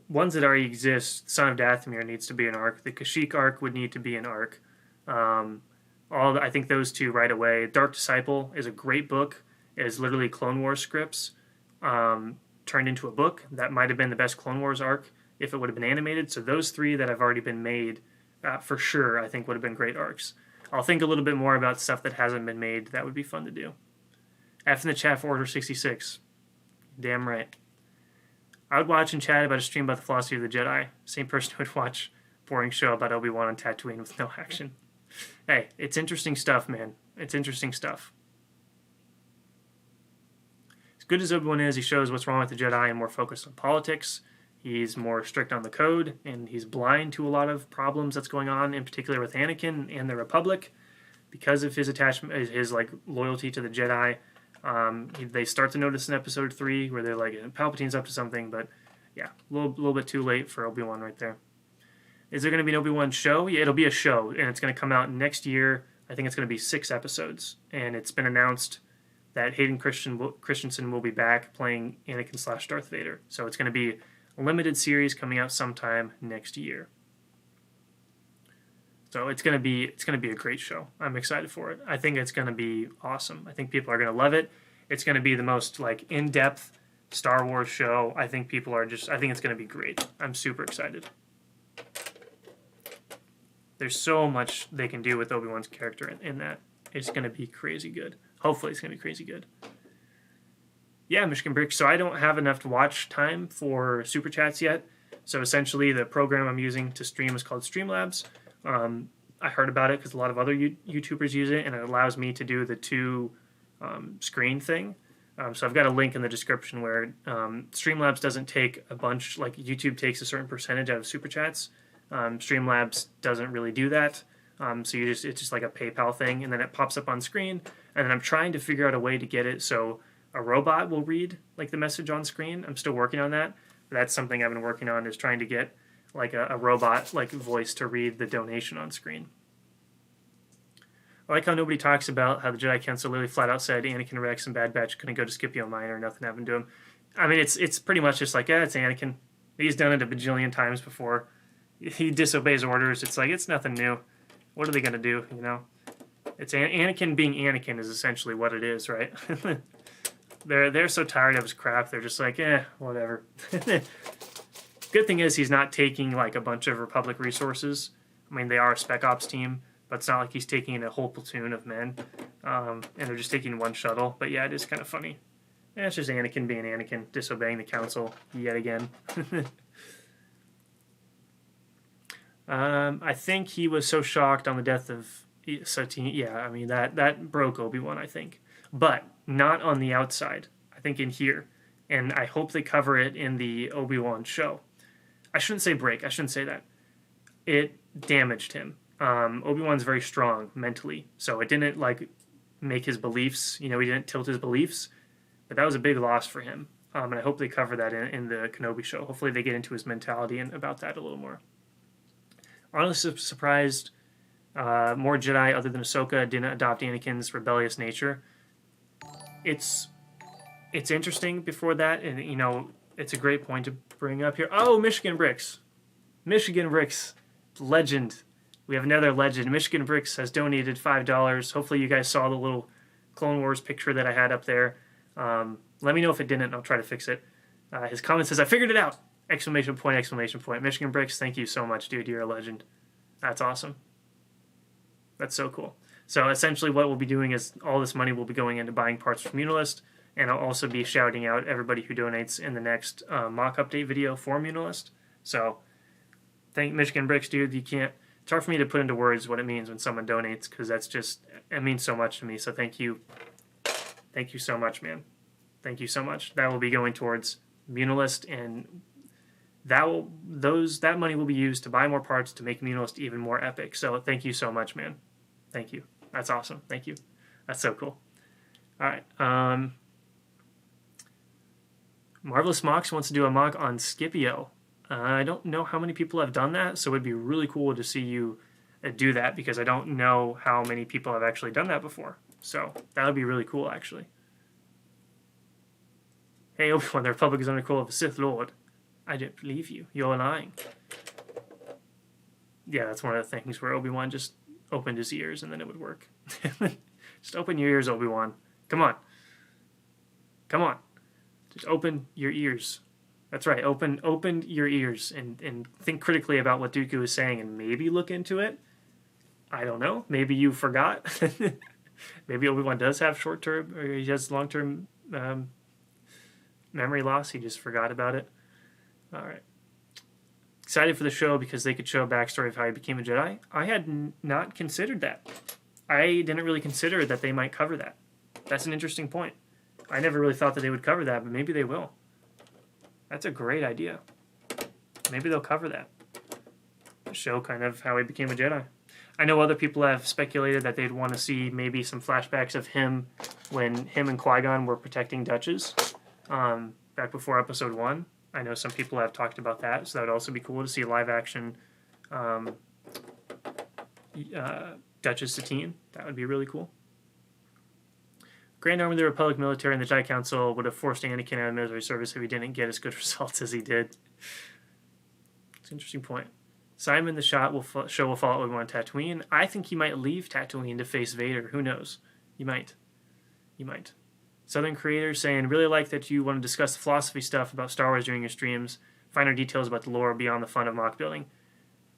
Ones that already exist. Son of Dathomir needs to be an arc. The Kashyyyk arc would need to be an arc. I think those 2 right away. Dark Disciple is a great book. It is literally Clone Wars scripts turned into a book. That might have been the best Clone Wars arc if it would have been animated. So those 3 that have already been made, for sure, I think would have been great arcs. I'll think a little bit more about stuff that hasn't been made. That would be fun to do. F in the chat for Order 66. Damn right. I would watch and chat about a stream about the philosophy of the Jedi. Same person who would watch boring show about Obi-Wan on Tatooine with no action. Hey, it's interesting stuff, man. It's interesting stuff. As good as Obi-Wan is, he shows what's wrong with the Jedi and more focused on politics. He's more strict on the code, and he's blind to a lot of problems that's going on, in particular with Anakin and the Republic, because of his attachment, his like loyalty to the Jedi. They start to notice in Episode 3 where they're like, Palpatine's up to something, but yeah, a little bit too late for Obi-Wan right there. Is there going to be an Obi-Wan show? Yeah, it'll be a show, and it's going to come out next year. I think it's going to be 6 episodes, and it's been announced that Hayden Christensen will be back playing Anakin / Darth Vader. So it's going to be a limited series coming out sometime next year. So it's going to be a great show. I'm excited for it. I think it's going to be awesome. I think people are going to love it. It's going to be the most like in-depth Star Wars show. I think people are just. I think it's going to be great. I'm super excited. There's so much they can do with Obi-Wan's character in that. It's going to be crazy good. Hopefully it's going to be crazy good. Yeah, Michigan Brick. So I don't have enough watch time for Super Chats yet. So essentially the program I'm using to stream is called Streamlabs. I heard about it because a lot of other YouTubers use it, and it allows me to do the 2 screen thing. So I've got a link in the description where Streamlabs doesn't take a bunch, like YouTube takes a certain percentage out of Super Chats. Streamlabs doesn't really do that. So it's just like a PayPal thing, and then it pops up on screen. And then I'm trying to figure out a way to get it so a robot will read like the message on screen. I'm still working on that. But that's something I've been working on, is trying to get like a robot like voice to read the donation on screen. I like how nobody talks about how the Jedi Council literally flat out said Anakin, Rex, and Bad Batch couldn't go to Scipio Minor, nothing happened to him. I mean, it's pretty much just like, it's Anakin. He's done it a bajillion times before. He disobeys orders. It's like, it's nothing new. What are they going to do, you know? It's Anakin being Anakin is essentially what it is, right? They're so tired of his crap, they're just like, whatever. Good thing is he's not taking like a bunch of Republic resources. I mean, they are a Spec Ops team, but it's not like he's taking a whole platoon of men, and they're just taking 1 shuttle. But yeah, it is kind of funny. Yeah, it's just Anakin being Anakin, disobeying the Council yet again. I think he was so shocked on the death of Satine. Yeah, I mean, that broke Obi-Wan, I think. But not on the outside. I think in here. And I hope they cover it in the Obi-Wan show. I shouldn't say break. I shouldn't say that. It damaged him. Obi-Wan's very strong mentally. So it didn't, like, make his beliefs, he didn't tilt his beliefs. But that was a big loss for him. And I hope they cover that in the Kenobi show. Hopefully they get into his mentality and about that a little more. Honestly surprised more Jedi other than Ahsoka didn't adopt Anakin's rebellious nature. It's interesting before that, and it's a great point to bring up here. Oh, Michigan Bricks. Legend. We have another legend. Michigan Bricks has donated $5. Hopefully you guys saw the little Clone Wars picture that I had up there. Let me know if it didn't, and I'll try to fix it. His comment says, I figured it out! Exclamation point, exclamation point. Michigan Bricks, thank you so much, dude. You're a legend. That's awesome. That's so cool. So essentially what we'll be doing is all this money will be going into buying parts from Muunilinst, and I'll also be shouting out everybody who donates in the next mock update video for Muunilinst. So thank Michigan Bricks, dude. It's hard for me to put into words what it means when someone donates, because it means so much to me. So thank you. Thank you so much, man. Thank you so much. That will be going towards Muunilinst, and that money will be used to buy more parts to make Muunilinst even more epic. So thank you so much, man. Thank you. That's awesome. Thank you. That's so cool. All right. Marvelous Mox wants to do a mock on Scipio. I don't know how many people have done that, so it would be really cool to see you do that, because I don't know how many people have actually done that before. So that would be really cool, actually. Hey, Obi-Wan, the Republic is under control of the Sith Lord. I don't believe you. You're lying. Yeah, that's one of the things where Obi-Wan just opened his ears and then it would work. Just open your ears, Obi-Wan. Come on. Come on. Just open your ears. That's right. Open your ears and think critically about what Dooku is saying and maybe look into it. I don't know. Maybe you forgot. Maybe Obi-Wan does have short-term, or he has long-term memory loss. He just forgot about it. All right. Excited for the show because they could show a backstory of how he became a Jedi. I had not considered that. I didn't really consider that they might cover that. That's an interesting point. I never really thought that they would cover that, but maybe they will. That's a great idea. Maybe they'll cover that. Show kind of how he became a Jedi. I know other people have speculated that they'd want to see maybe some flashbacks of him when him and Qui-Gon were protecting Duchess back before Episode 1. I know some people have talked about that, so that would also be cool to see live action Duchess Satine. That would be really cool. Grand Army of the Republic military and the Jedi Council would have forced Anakin out of military service if he didn't get as good results as he did. It's an interesting point. Simon the show will follow Obi-Wan Tatooine. I think he might leave Tatooine to face Vader. Who knows? You might. Southern creators saying, really like that you want to discuss the philosophy stuff about Star Wars during your streams. Finer details about the lore beyond the fun of mock building.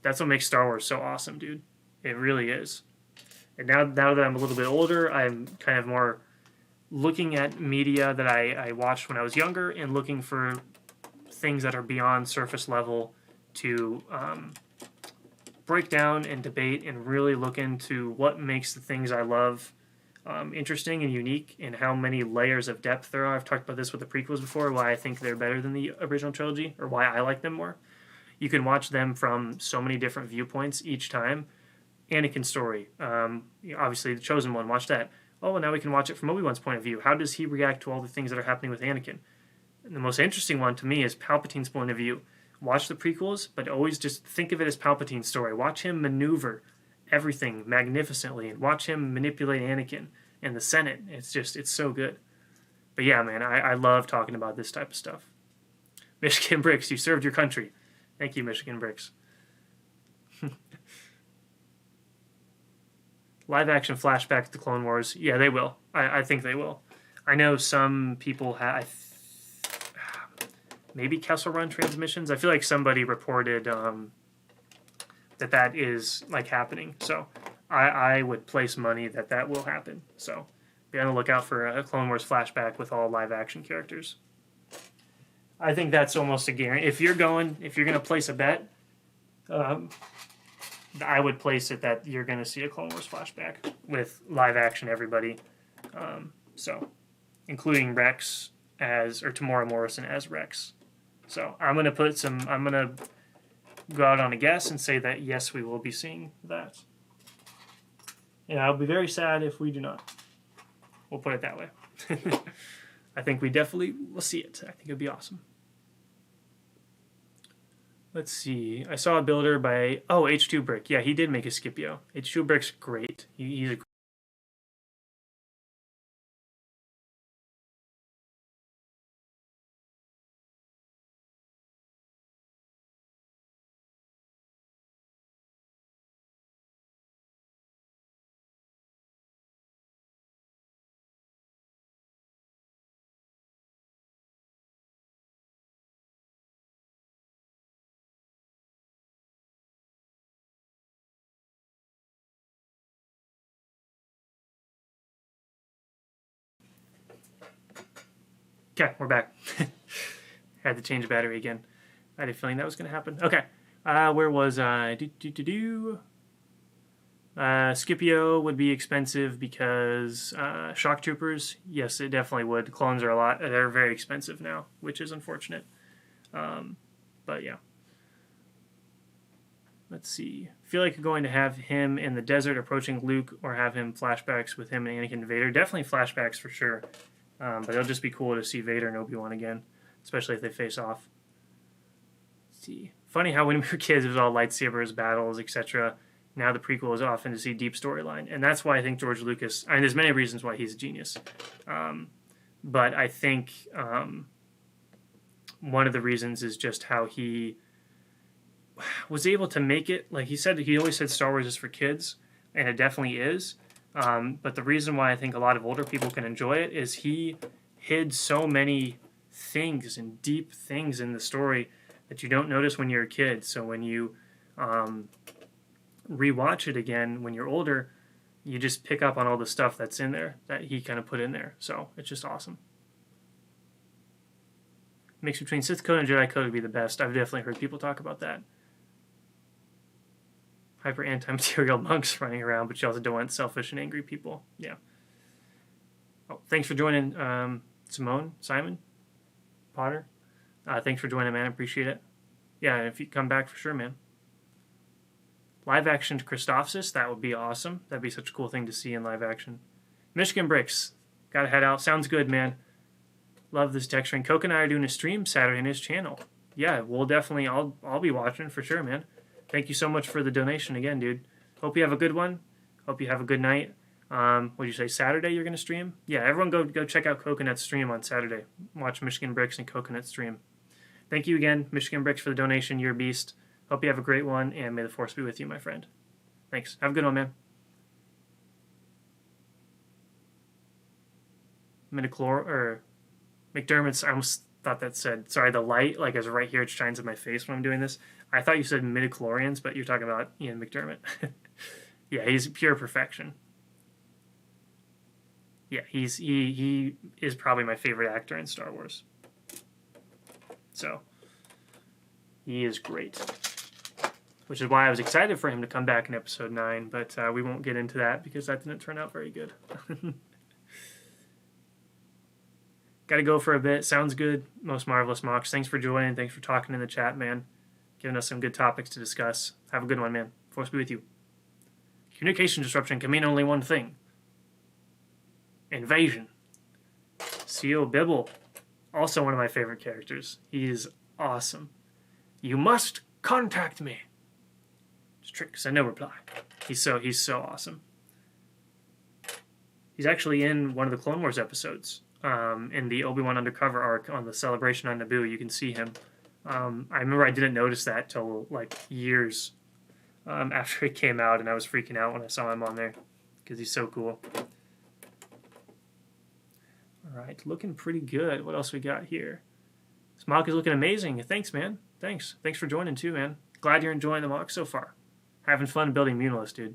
That's what makes Star Wars so awesome, dude. It really is. And now that I'm a little bit older, I'm kind of more looking at media that I watched when I was younger and looking for things that are beyond surface level to break down and debate and really look into what makes the things I love interesting and unique and how many layers of depth there are. I've talked about this with the prequels before, why I think they're better than the original trilogy or why I like them more. You can watch them from so many different viewpoints each time. Anakin's story, obviously the Chosen One, watch that. Oh, now we can watch it from Obi-Wan's point of view. How does he react to all the things that are happening with Anakin? And the most interesting one to me is Palpatine's point of view. Watch the prequels, but always just think of it as Palpatine's story. Watch him maneuver everything magnificently and watch him manipulate Anakin and the Senate. It's so good. But yeah, man, I love talking about this type of stuff. Michigan Bricks, you served your country. Thank you, Michigan Bricks. Live action flashback to the Clone Wars. Yeah, they will. I think they will. I know some people have... maybe Kessel Run transmissions. I feel like somebody reported that is like happening. So I would place money that will happen. So be on the lookout for a Clone Wars flashback with all live action characters. I think that's almost a guarantee. If you're going to place a bet, I would place it that you're going to see a Clone Wars flashback with live action everybody. So including Rex or Tamora Morrison as Rex. So I'm going to go out on a guess and say that yes, we will be seeing that. And I'll be very sad if we do not. We'll put it that way. I think we definitely will see it. I think it'd be awesome. Let's see. I saw a builder by H2 Brick. Yeah, he did make a Scipio. H2 Brick's great. He's a Okay, we're back. Had to change battery again. I had a feeling that was going to happen. Okay, where was I? Scipio would be expensive because shock troopers. Yes, it definitely would. Clones are they're very expensive now, which is unfortunate. But yeah. Let's see. I feel like you're going to have him in the desert approaching Luke or have him flashbacks with him and Anakin and Vader. Definitely flashbacks for sure. But it'll just be cool to see Vader and Obi-Wan again, especially if they face off. Let's see. Funny how when we were kids, it was all lightsabers, battles, etc. Now the prequel is often to see deep storyline. And that's why I think George Lucas... there's many reasons why he's a genius. But I think one of the reasons is just how he was able to make it... Like he always said Star Wars is for kids, and it definitely is. But the reason why I think a lot of older people can enjoy it is he hid so many things and deep things in the story that you don't notice when you're a kid. So when you rewatch it again when you're older, you just pick up on all the stuff that's in there that he kind of put in there. So it's just awesome. Mix between Sith code and Jedi code would be the best. I've definitely heard people talk about that. Hyper anti-material monks running around, but you also don't want selfish and angry people. Yeah. Oh, thanks for joining, Simon Potter. Thanks for joining, man. I appreciate it. Yeah, if you come back for sure, man. Live action to Christophsis, that would be awesome. That'd be such a cool thing to see in live action. Michigan Bricks, gotta head out. Sounds good, man. Love this texturing. Coke and I are doing a stream Saturday on his channel. Yeah, we'll definitely, I'll be watching for sure, man. Thank you so much for the donation again, dude. Hope you have a good one. Hope you have a good night. What did you say, Saturday you're going to stream? Yeah, everyone go check out Coconut's stream on Saturday. Watch Michigan Bricks and Coconut stream. Thank you again, Michigan Bricks, for the donation. You're a beast. Hope you have a great one, and may the force be with you, my friend. Thanks. Have a good one, man. McDermott's, I almost thought that said, sorry, the light, like, is right here. It shines in my face when I'm doing this. I thought you said midichlorians, but you're talking about Ian McDermott. Yeah, he's pure perfection. Yeah, he is probably my favorite actor in Star Wars. So, he is great. Which is why I was excited for him to come back in Episode 9, but we won't get into that because that didn't turn out very good. Gotta go for a bit. Sounds good. Most Marvelous Mox. Thanks for joining. Thanks for talking in the chat, man. Giving us some good topics to discuss. Have a good one, man. Force be with you. Communication disruption can mean only one thing. Invasion. C.O. Bibble. Also one of my favorite characters. He's awesome. You must contact me. Just trick, send no reply. He's so awesome. He's actually in one of the Clone Wars episodes. In the Obi-Wan Undercover arc on the Celebration on Naboo, you can see him. I remember I didn't notice that till like years after it came out, and I was freaking out when I saw him on there because he's so cool. All right, looking pretty good. What else we got here? This mock is looking amazing. Thanks, man. Thanks for joining too, man. Glad you're enjoying the mock so far. Having fun building Muunilinst, dude.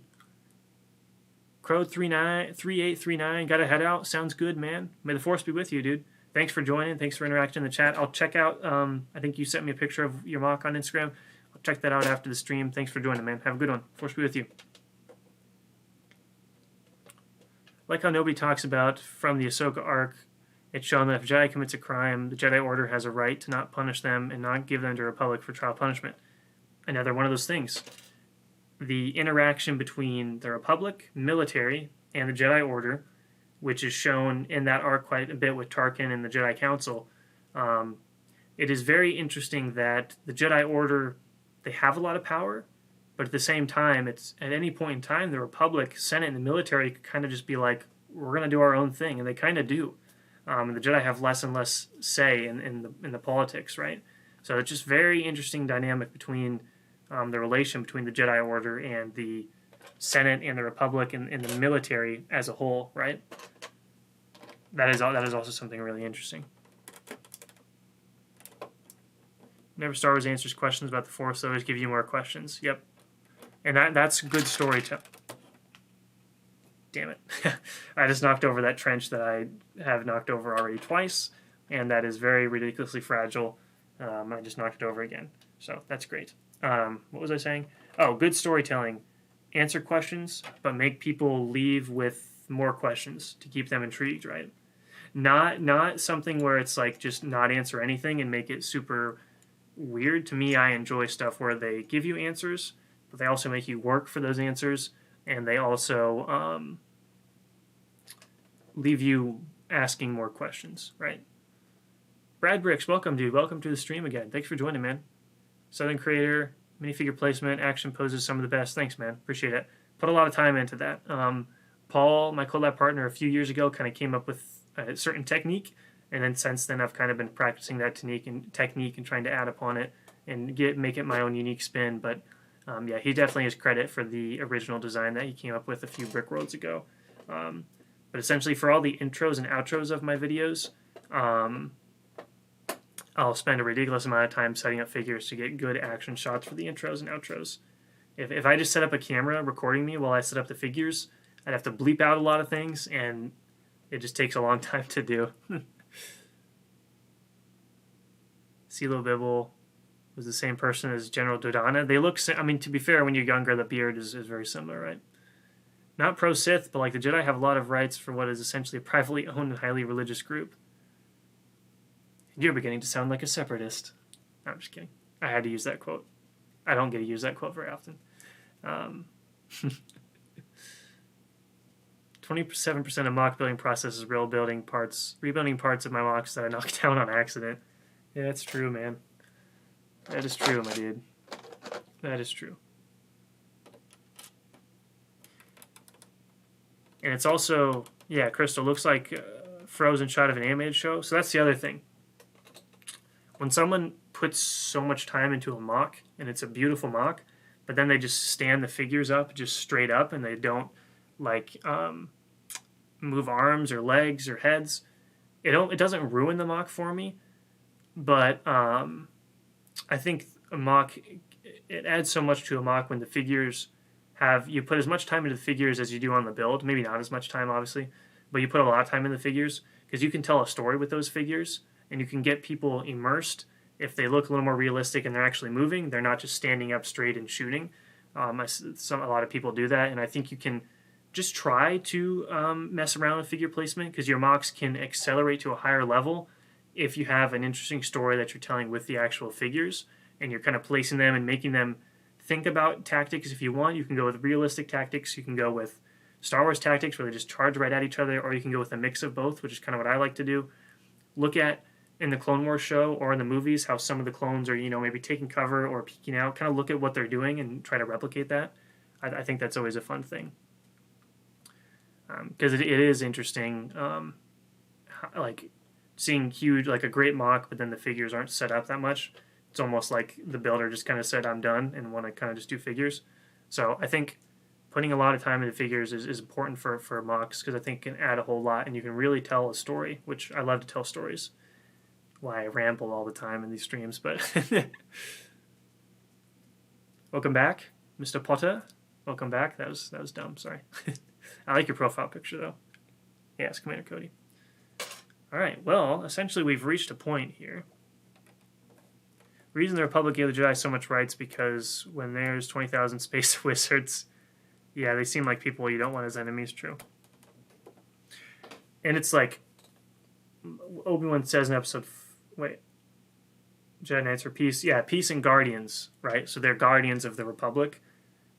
Crow3839, gotta head out. Sounds good, man. May the force be with you, dude. Thanks for joining. Thanks for interacting in the chat. I'll check out, I think you sent me a picture of your mock on Instagram. I'll check that out after the stream. Thanks for joining, man. Have a good one. Force be with you. Like how nobody talks about from the Ahsoka arc, it's shown that if a Jedi commits a crime, the Jedi Order has a right to not punish them and not give them to Republic for trial punishment. Another one of those things. The interaction between the Republic, military, and the Jedi Order, which is shown in that arc quite a bit with Tarkin and the Jedi Council, it is very interesting that the Jedi Order, they have a lot of power, but at the same time, it's at any point in time, the Republic, Senate, and the military could kind of just be like, we're going to do our own thing, and they kind of do. And the Jedi have less and less say in the politics, right? So it's just very interesting dynamic between the relation between the Jedi Order and the Senate and the Republic and the military as a whole, right? That is also something really interesting. Whenever Star Wars answers questions about the Force, they always give you more questions. Yep. And that's good storytelling. Damn it. I just knocked over that trench that I have knocked over already twice, and that is very ridiculously fragile. I just knocked it over again. So that's great. What was I saying? Oh, good storytelling. Answer questions, but make people leave with more questions to keep them intrigued, right? Not something where it's like just not answer anything and make it super weird. To me, I enjoy stuff where they give you answers, but they also make you work for those answers, and they also leave you asking more questions, right? Brad Bricks, welcome, dude. Welcome to the stream again. Thanks for joining, man. Southern Creator, minifigure placement, action poses, some of the best. Thanks, man. Appreciate it. Put a lot of time into that. Paul, my collab partner, a few years ago, kind of came up with a certain technique, and then since then I've kind of been practicing that technique and trying to add upon it and make it my own unique spin. But yeah, he definitely has credit for the original design that he came up with a few Brick Worlds ago. But essentially, for all the intros and outros of my videos, I'll spend a ridiculous amount of time setting up figures to get good action shots for the intros and outros. If I just set up a camera recording me while I set up the figures, I'd have to bleep out a lot of things, and it just takes a long time to do. CeeLo Bibble was the same person as General Dodonna. They look, I mean, to be fair, when you're younger, the beard is very similar, right? Not pro-Sith, but like the Jedi have a lot of rights for what is essentially a privately owned and highly religious group. You're beginning to sound like a separatist. No, I'm just kidding. I had to use that quote. I don't get to use that quote very often. 27% of mock building process is rebuilding parts of my mocks that I knocked down on accident. Yeah, that's true, man. That is true, my dude. That is true. And it's also, yeah, Crystal, looks like a frozen shot of an animated show. So that's the other thing. When someone puts so much time into a mock, and it's a beautiful mock, but then they just stand the figures up just straight up, and they don't, like, move arms or legs or heads, it doesn't ruin the mock for me, but I think a mock, it adds so much to a mock when the figures have, you put as much time into the figures as you do on the build, maybe not as much time obviously, but you put a lot of time in the figures because you can tell a story with those figures and you can get people immersed. If they look a little more realistic and they're actually moving, they're not just standing up straight and shooting. A lot of people do that, and I think you can just try to mess around with figure placement because your mocks can accelerate to a higher level if you have an interesting story that you're telling with the actual figures and you're kind of placing them and making them think about tactics. If you want, you can go with realistic tactics, you can go with Star Wars tactics where they just charge right at each other, or you can go with a mix of both, which is kind of what I like to do. Look at, in the Clone Wars show or in the movies, how some of the clones are, maybe taking cover or peeking out. Kind of look at what they're doing and try to replicate that. I think that's always a fun thing. Because it is interesting, like seeing huge, like a great mock, but then the figures aren't set up that much. It's almost like the builder just kind of said, I'm done, and want to kind of just do figures. So I think putting a lot of time into figures is important for mocks, because I think it can add a whole lot, and you can really tell a story, which I love to tell stories. Why I ramble all the time in these streams, but welcome back, Mr. Potter. Welcome back. That was dumb. Sorry. I like your profile picture though. Yes, Commander Cody. All right. Well, essentially we've reached a point here. The reason the Republic gave the Jedi so much rights because when there's 20,000 space wizards, yeah, they seem like people you don't want as enemies. True. And it's like Obi-Wan says in episode. Jedi Knights for Peace. Yeah, Peace and Guardians, right? So they're guardians of the Republic.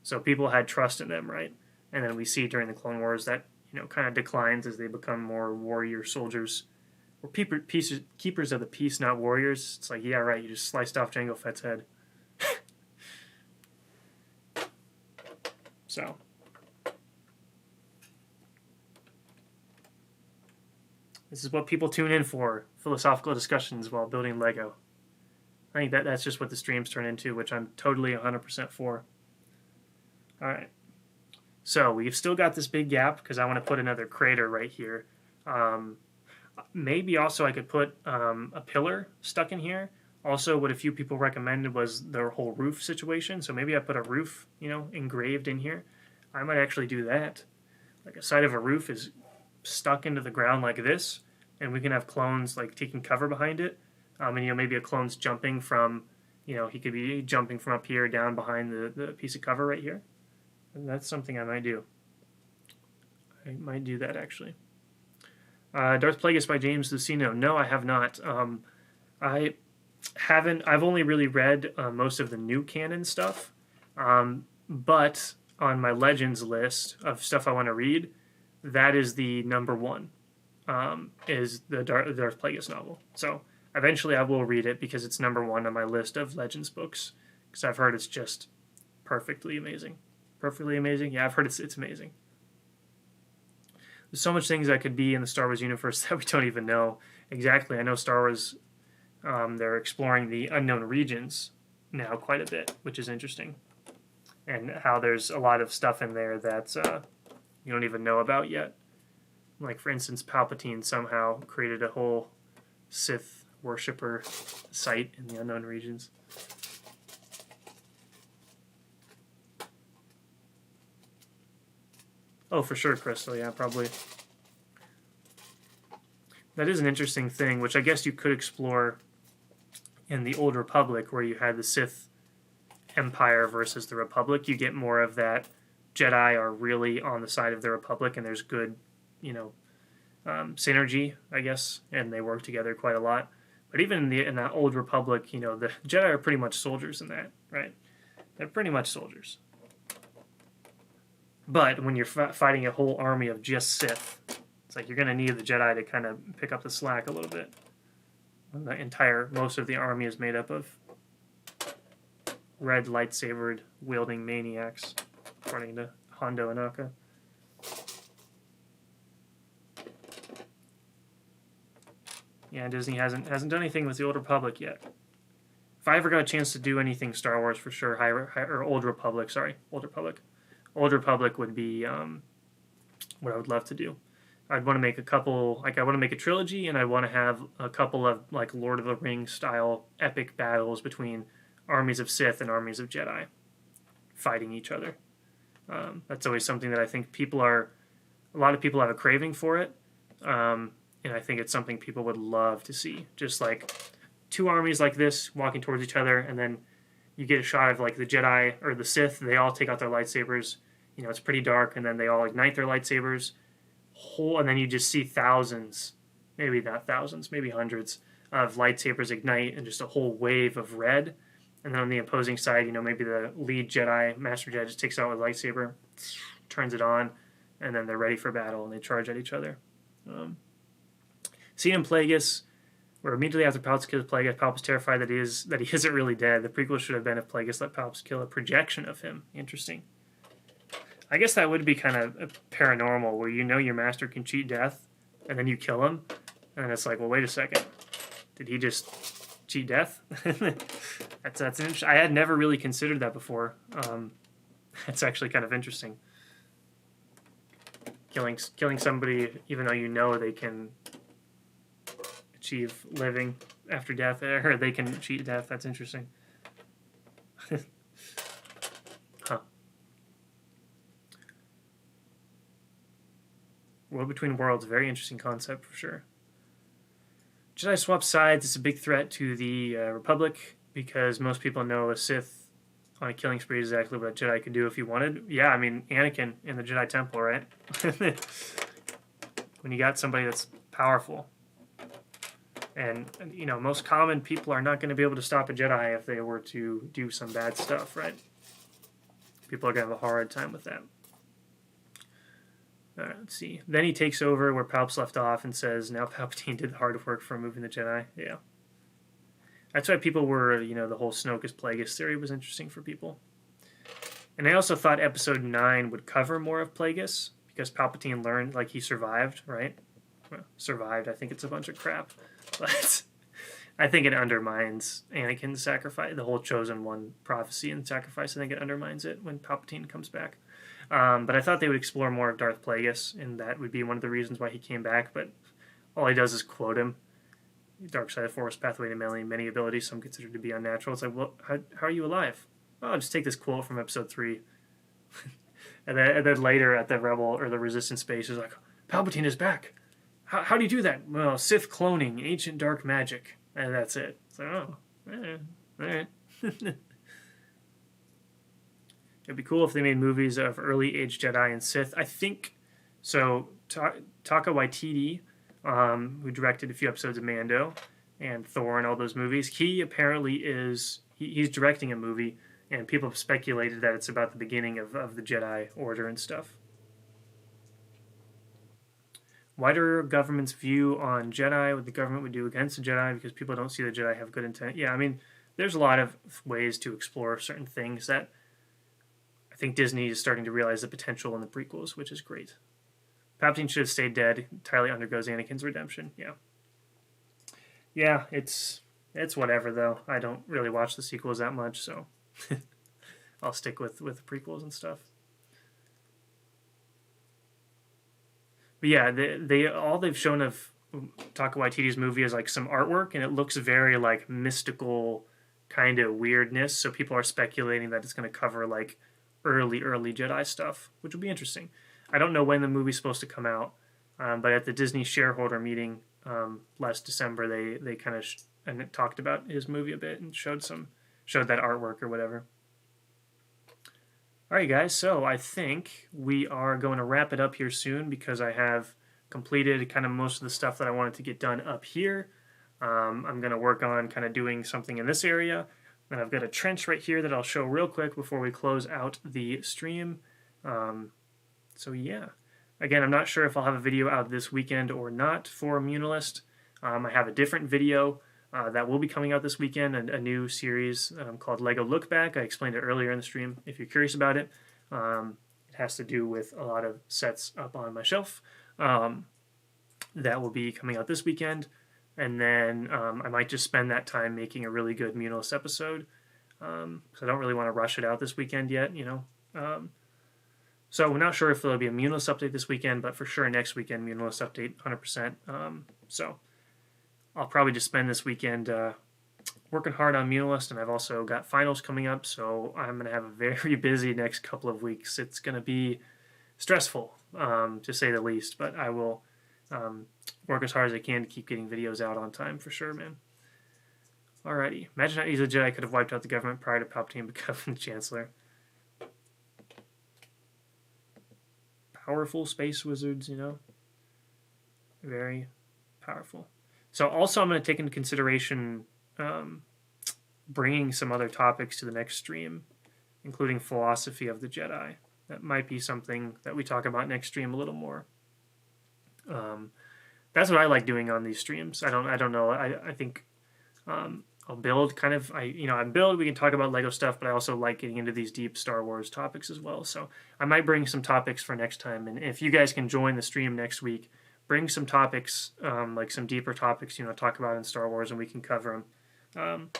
So people had trust in them, right? And then we see during the Clone Wars that, kind of declines as they become more warrior soldiers. Or keepers of the peace, not warriors. It's like, yeah, right, you just sliced off Jango Fett's head. So. This is what people tune in for, philosophical discussions while building Lego. I think that's just what the streams turn into, which I'm totally 100% for. All right. So we've still got this big gap because I want to put another crater right here. Maybe also I could put a pillar stuck in here. Also, what a few people recommended was the whole roof situation. So maybe I put a roof, engraved in here. I might actually do that. Like a side of a roof is stuck into the ground like this, and we can have clones like taking cover behind it. And maybe a clone's jumping from, he could be jumping from up here down behind the piece of cover right here. And that's something I might do. I might do that actually. Darth Plagueis by James Lucino. No, I have not. I've only really read most of the new canon stuff. But on my Legends list of stuff I want to read, that is the number one, is the Darth Plagueis novel. So eventually I will read it because it's number one on my list of Legends books, because I've heard it's just perfectly amazing. Perfectly amazing? Yeah, I've heard it's amazing. There's so much things that could be in the Star Wars universe that we don't even know. Exactly. I know Star Wars, they're exploring the unknown regions now quite a bit, which is interesting. And how there's a lot of stuff in there that you don't even know about yet. Like, for instance, Palpatine somehow created a whole Sith worshipper site in the unknown regions. Oh, for sure, Crystal. Yeah, probably. That is an interesting thing, which I guess you could explore in the Old Republic, where you had the Sith Empire versus the Republic, you get more of that Jedi are really on the side of the Republic, and there's good, synergy, I guess, and they work together quite a lot. But even in that Old Republic, the Jedi are pretty much soldiers in that, right? They're pretty much soldiers. But when you're fighting a whole army of just Sith, it's like you're going to need the Jedi to kind of pick up the slack a little bit. Most of the army is made up of red lightsabered wielding maniacs, according to Hondo Inaka. Yeah, Disney hasn't done anything with the Old Republic yet. If I ever got a chance to do anything Star Wars, for sure, or Old Republic, Old Republic. Old Republic would be what I would love to do. I'd want to make a couple, I want to make a trilogy, and I want to have a couple of Lord of the Rings style epic battles between armies of Sith and armies of Jedi fighting each other. That's always something that I think a lot of people have a craving for it, and I think it's something people would love to see. Just two armies like this walking towards each other, and then you get a shot of the Jedi or the Sith. They all take out their lightsabers. It's pretty dark, and then they all ignite their lightsabers. And then you just see thousands, maybe not thousands, maybe hundreds of lightsabers ignite, and just a whole wave of red. And then on the opposing side, maybe the lead Jedi, Master Jedi, just takes out a lightsaber, turns it on, and then they're ready for battle, and they charge at each other. Seeing Plagueis, where immediately after Palps kills Plagueis, Palps is terrified that he isn't really dead. The prequel should have been if Plagueis let Palps kill a projection of him. Interesting. I guess that would be kind of paranormal, where your master can cheat death, and then you kill him, and it's like, well, wait a second, did he just cheat death? That's interesting. I had never really considered that before. That's actually kind of interesting. Killing somebody, even though they can achieve living after death, or they can cheat death. That's interesting. Huh. World Between Worlds, very interesting concept for sure. Jedi swap sides. It's a big threat to the Republic, because most people know a Sith on a killing spree is exactly what a Jedi could do if he wanted. Yeah, I mean, Anakin in the Jedi Temple, right? When you got somebody that's powerful. And most common people are not going to be able to stop a Jedi if they were to do some bad stuff, right? People are going to have a hard time with that. All right, let's see. Then he takes over where Palps left off and says, now Palpatine did the hard work for removing the Jedi. Yeah. That's why people were, the whole Snoke as Plagueis theory was interesting for people. And I also thought Episode 9 would cover more of Plagueis, because Palpatine learned, he survived, right? Well, survived, I think it's a bunch of crap. But I think it undermines Anakin's sacrifice, the whole Chosen One prophecy and sacrifice. I think it undermines it when Palpatine comes back. But I thought they would explore more of Darth Plagueis, and that would be one of the reasons why he came back. But all he does is quote him. Dark side of the Force, pathway to many abilities, some considered to be unnatural. It's like, well, how are you alive? Oh, I'll just take this quote from Episode 3. and then later at the Rebel or the Resistance base, is like, Palpatine is back. How do you do that? Well, Sith cloning, ancient dark magic. And that's it. It's like, oh, all right. It'd be cool if they made movies of early-age Jedi and Sith. I think, so Taika Waititi, who directed a few episodes of Mando and Thor and all those movies, he apparently he's directing a movie, and people have speculated that it's about the beginning of the Jedi Order and stuff. Wider government's view on Jedi, what the government would do against the Jedi, because people don't see the Jedi have good intent. Yeah, I mean, there's a lot of ways to explore certain things that I think Disney is starting to realize the potential in the prequels, which is great. Palpatine should have stayed dead. Entirely undergoes Anakin's redemption. Yeah. Yeah, it's whatever, though. I don't really watch the sequels that much, so I'll stick with the prequels and stuff. But yeah, they've shown of Taika Waititi's movie is some artwork, and it looks very mystical kind of weirdness. So people are speculating that it's going to cover early Jedi stuff, which will be interesting. I don't know when the movie's supposed to come out, but at the Disney shareholder meeting last December, they kind of and it talked about his movie a bit and showed that artwork or whatever. All right, guys, so I think we are going to wrap it up here soon because I have completed kind of most of the stuff that I wanted to get done up here. I'm going to work on kind of doing something in this area. And I've got a trench right here that I'll show real quick before we close out the stream. So yeah, again, I'm not sure if I'll have a video out this weekend or not for Muunilinst. I have a different video that will be coming out this weekend, a new series called Lego Look Back. I explained it earlier in the stream if you're curious about it. It has to do with a lot of sets up on my shelf. That will be coming out this weekend. And then I might just spend that time making a really good Muunilinst episode. Because I don't really want to rush it out this weekend yet, you know. So we're not sure if there'll be a Muunilinst update this weekend, but for sure next weekend, Muunilinst update 100%. So I'll probably just spend this weekend working hard on Muunilinst, and I've also got finals coming up, so I'm going to have a very busy next couple of weeks. It's going to be stressful, to say the least, but I will work as hard as I can to keep getting videos out on time for sure, man. Alrighty. Imagine how easily Jedi could have wiped out the government prior to Palpatine becoming the Chancellor. Powerful space wizards, you know. Very powerful. So also I'm going to take into consideration bringing some other topics to the next stream, including philosophy of the Jedi. That might be something that we talk about next stream a little more. That's what I like doing on these streams. I don't know. I think I'll build kind of, we can talk about Lego stuff, but I also like getting into these deep Star Wars topics as well. So I might bring some topics for next time. And if you guys can join the stream next week, bring some topics, like some deeper topics, talk about in Star Wars, and we can cover them.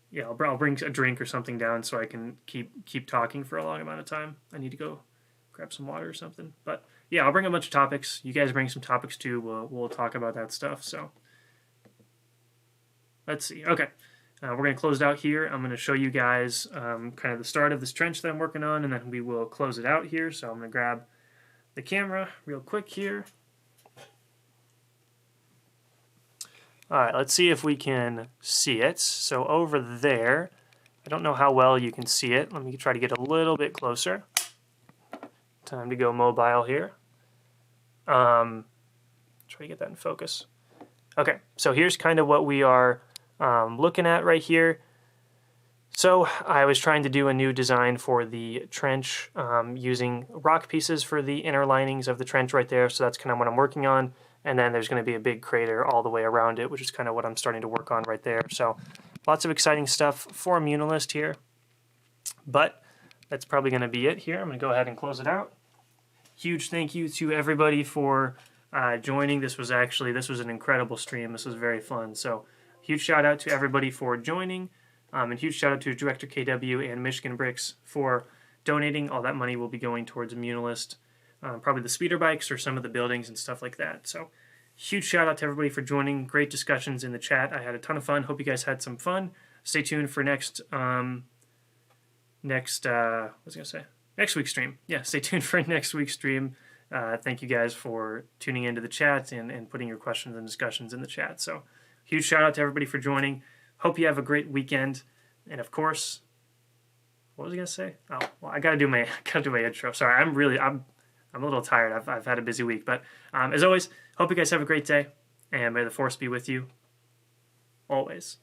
Yeah, I'll bring a drink or something down so I can keep talking for a long amount of time. I need to go grab some water or something. But yeah, I'll bring a bunch of topics. You guys bring some topics too. We'll talk about that stuff. So let's see. Okay, we're going to close it out here. I'm going to show you guys kind of the start of this trench that I'm working on, and then we will close it out here. So I'm going to grab the camera real quick here. All right, let's see if we can see it. So over there, I don't know how well you can see it. Let me try to get a little bit closer. Time to go mobile here. Try to get that in focus. Okay, so here's kind of what we are looking at right here. So I was trying to do a new design for the trench using rock pieces for the inner linings of the trench right there. So that's kind of what I'm working on. And then there's going to be a big crater all the way around it, which is kind of what I'm starting to work on right there. So lots of exciting stuff for Muunilinst here. But that's probably going to be it here. I'm going to go ahead and close it out. Huge thank you to everybody for joining. This was an incredible stream. This was very fun. So huge shout out to everybody for joining. And huge shout out to Director KW and Michigan Bricks for donating. All that money will be going towards Muunilinst. Probably the speeder bikes or some of the buildings and stuff like that. So huge shout out to everybody for joining. Great discussions in the chat. I had a ton of fun. Hope you guys had some fun. Stay tuned for next week's stream. Yeah, stay tuned for next week's stream. Thank you guys for tuning into the chat and putting your questions and discussions in the chat. So huge shout out to everybody for joining. Hope you have a great weekend. And of course, what was I gonna say? Oh, well, I gotta do my intro. Sorry, I'm a little tired. I've had a busy week, but as always, hope you guys have a great day, and may the Force be with you always.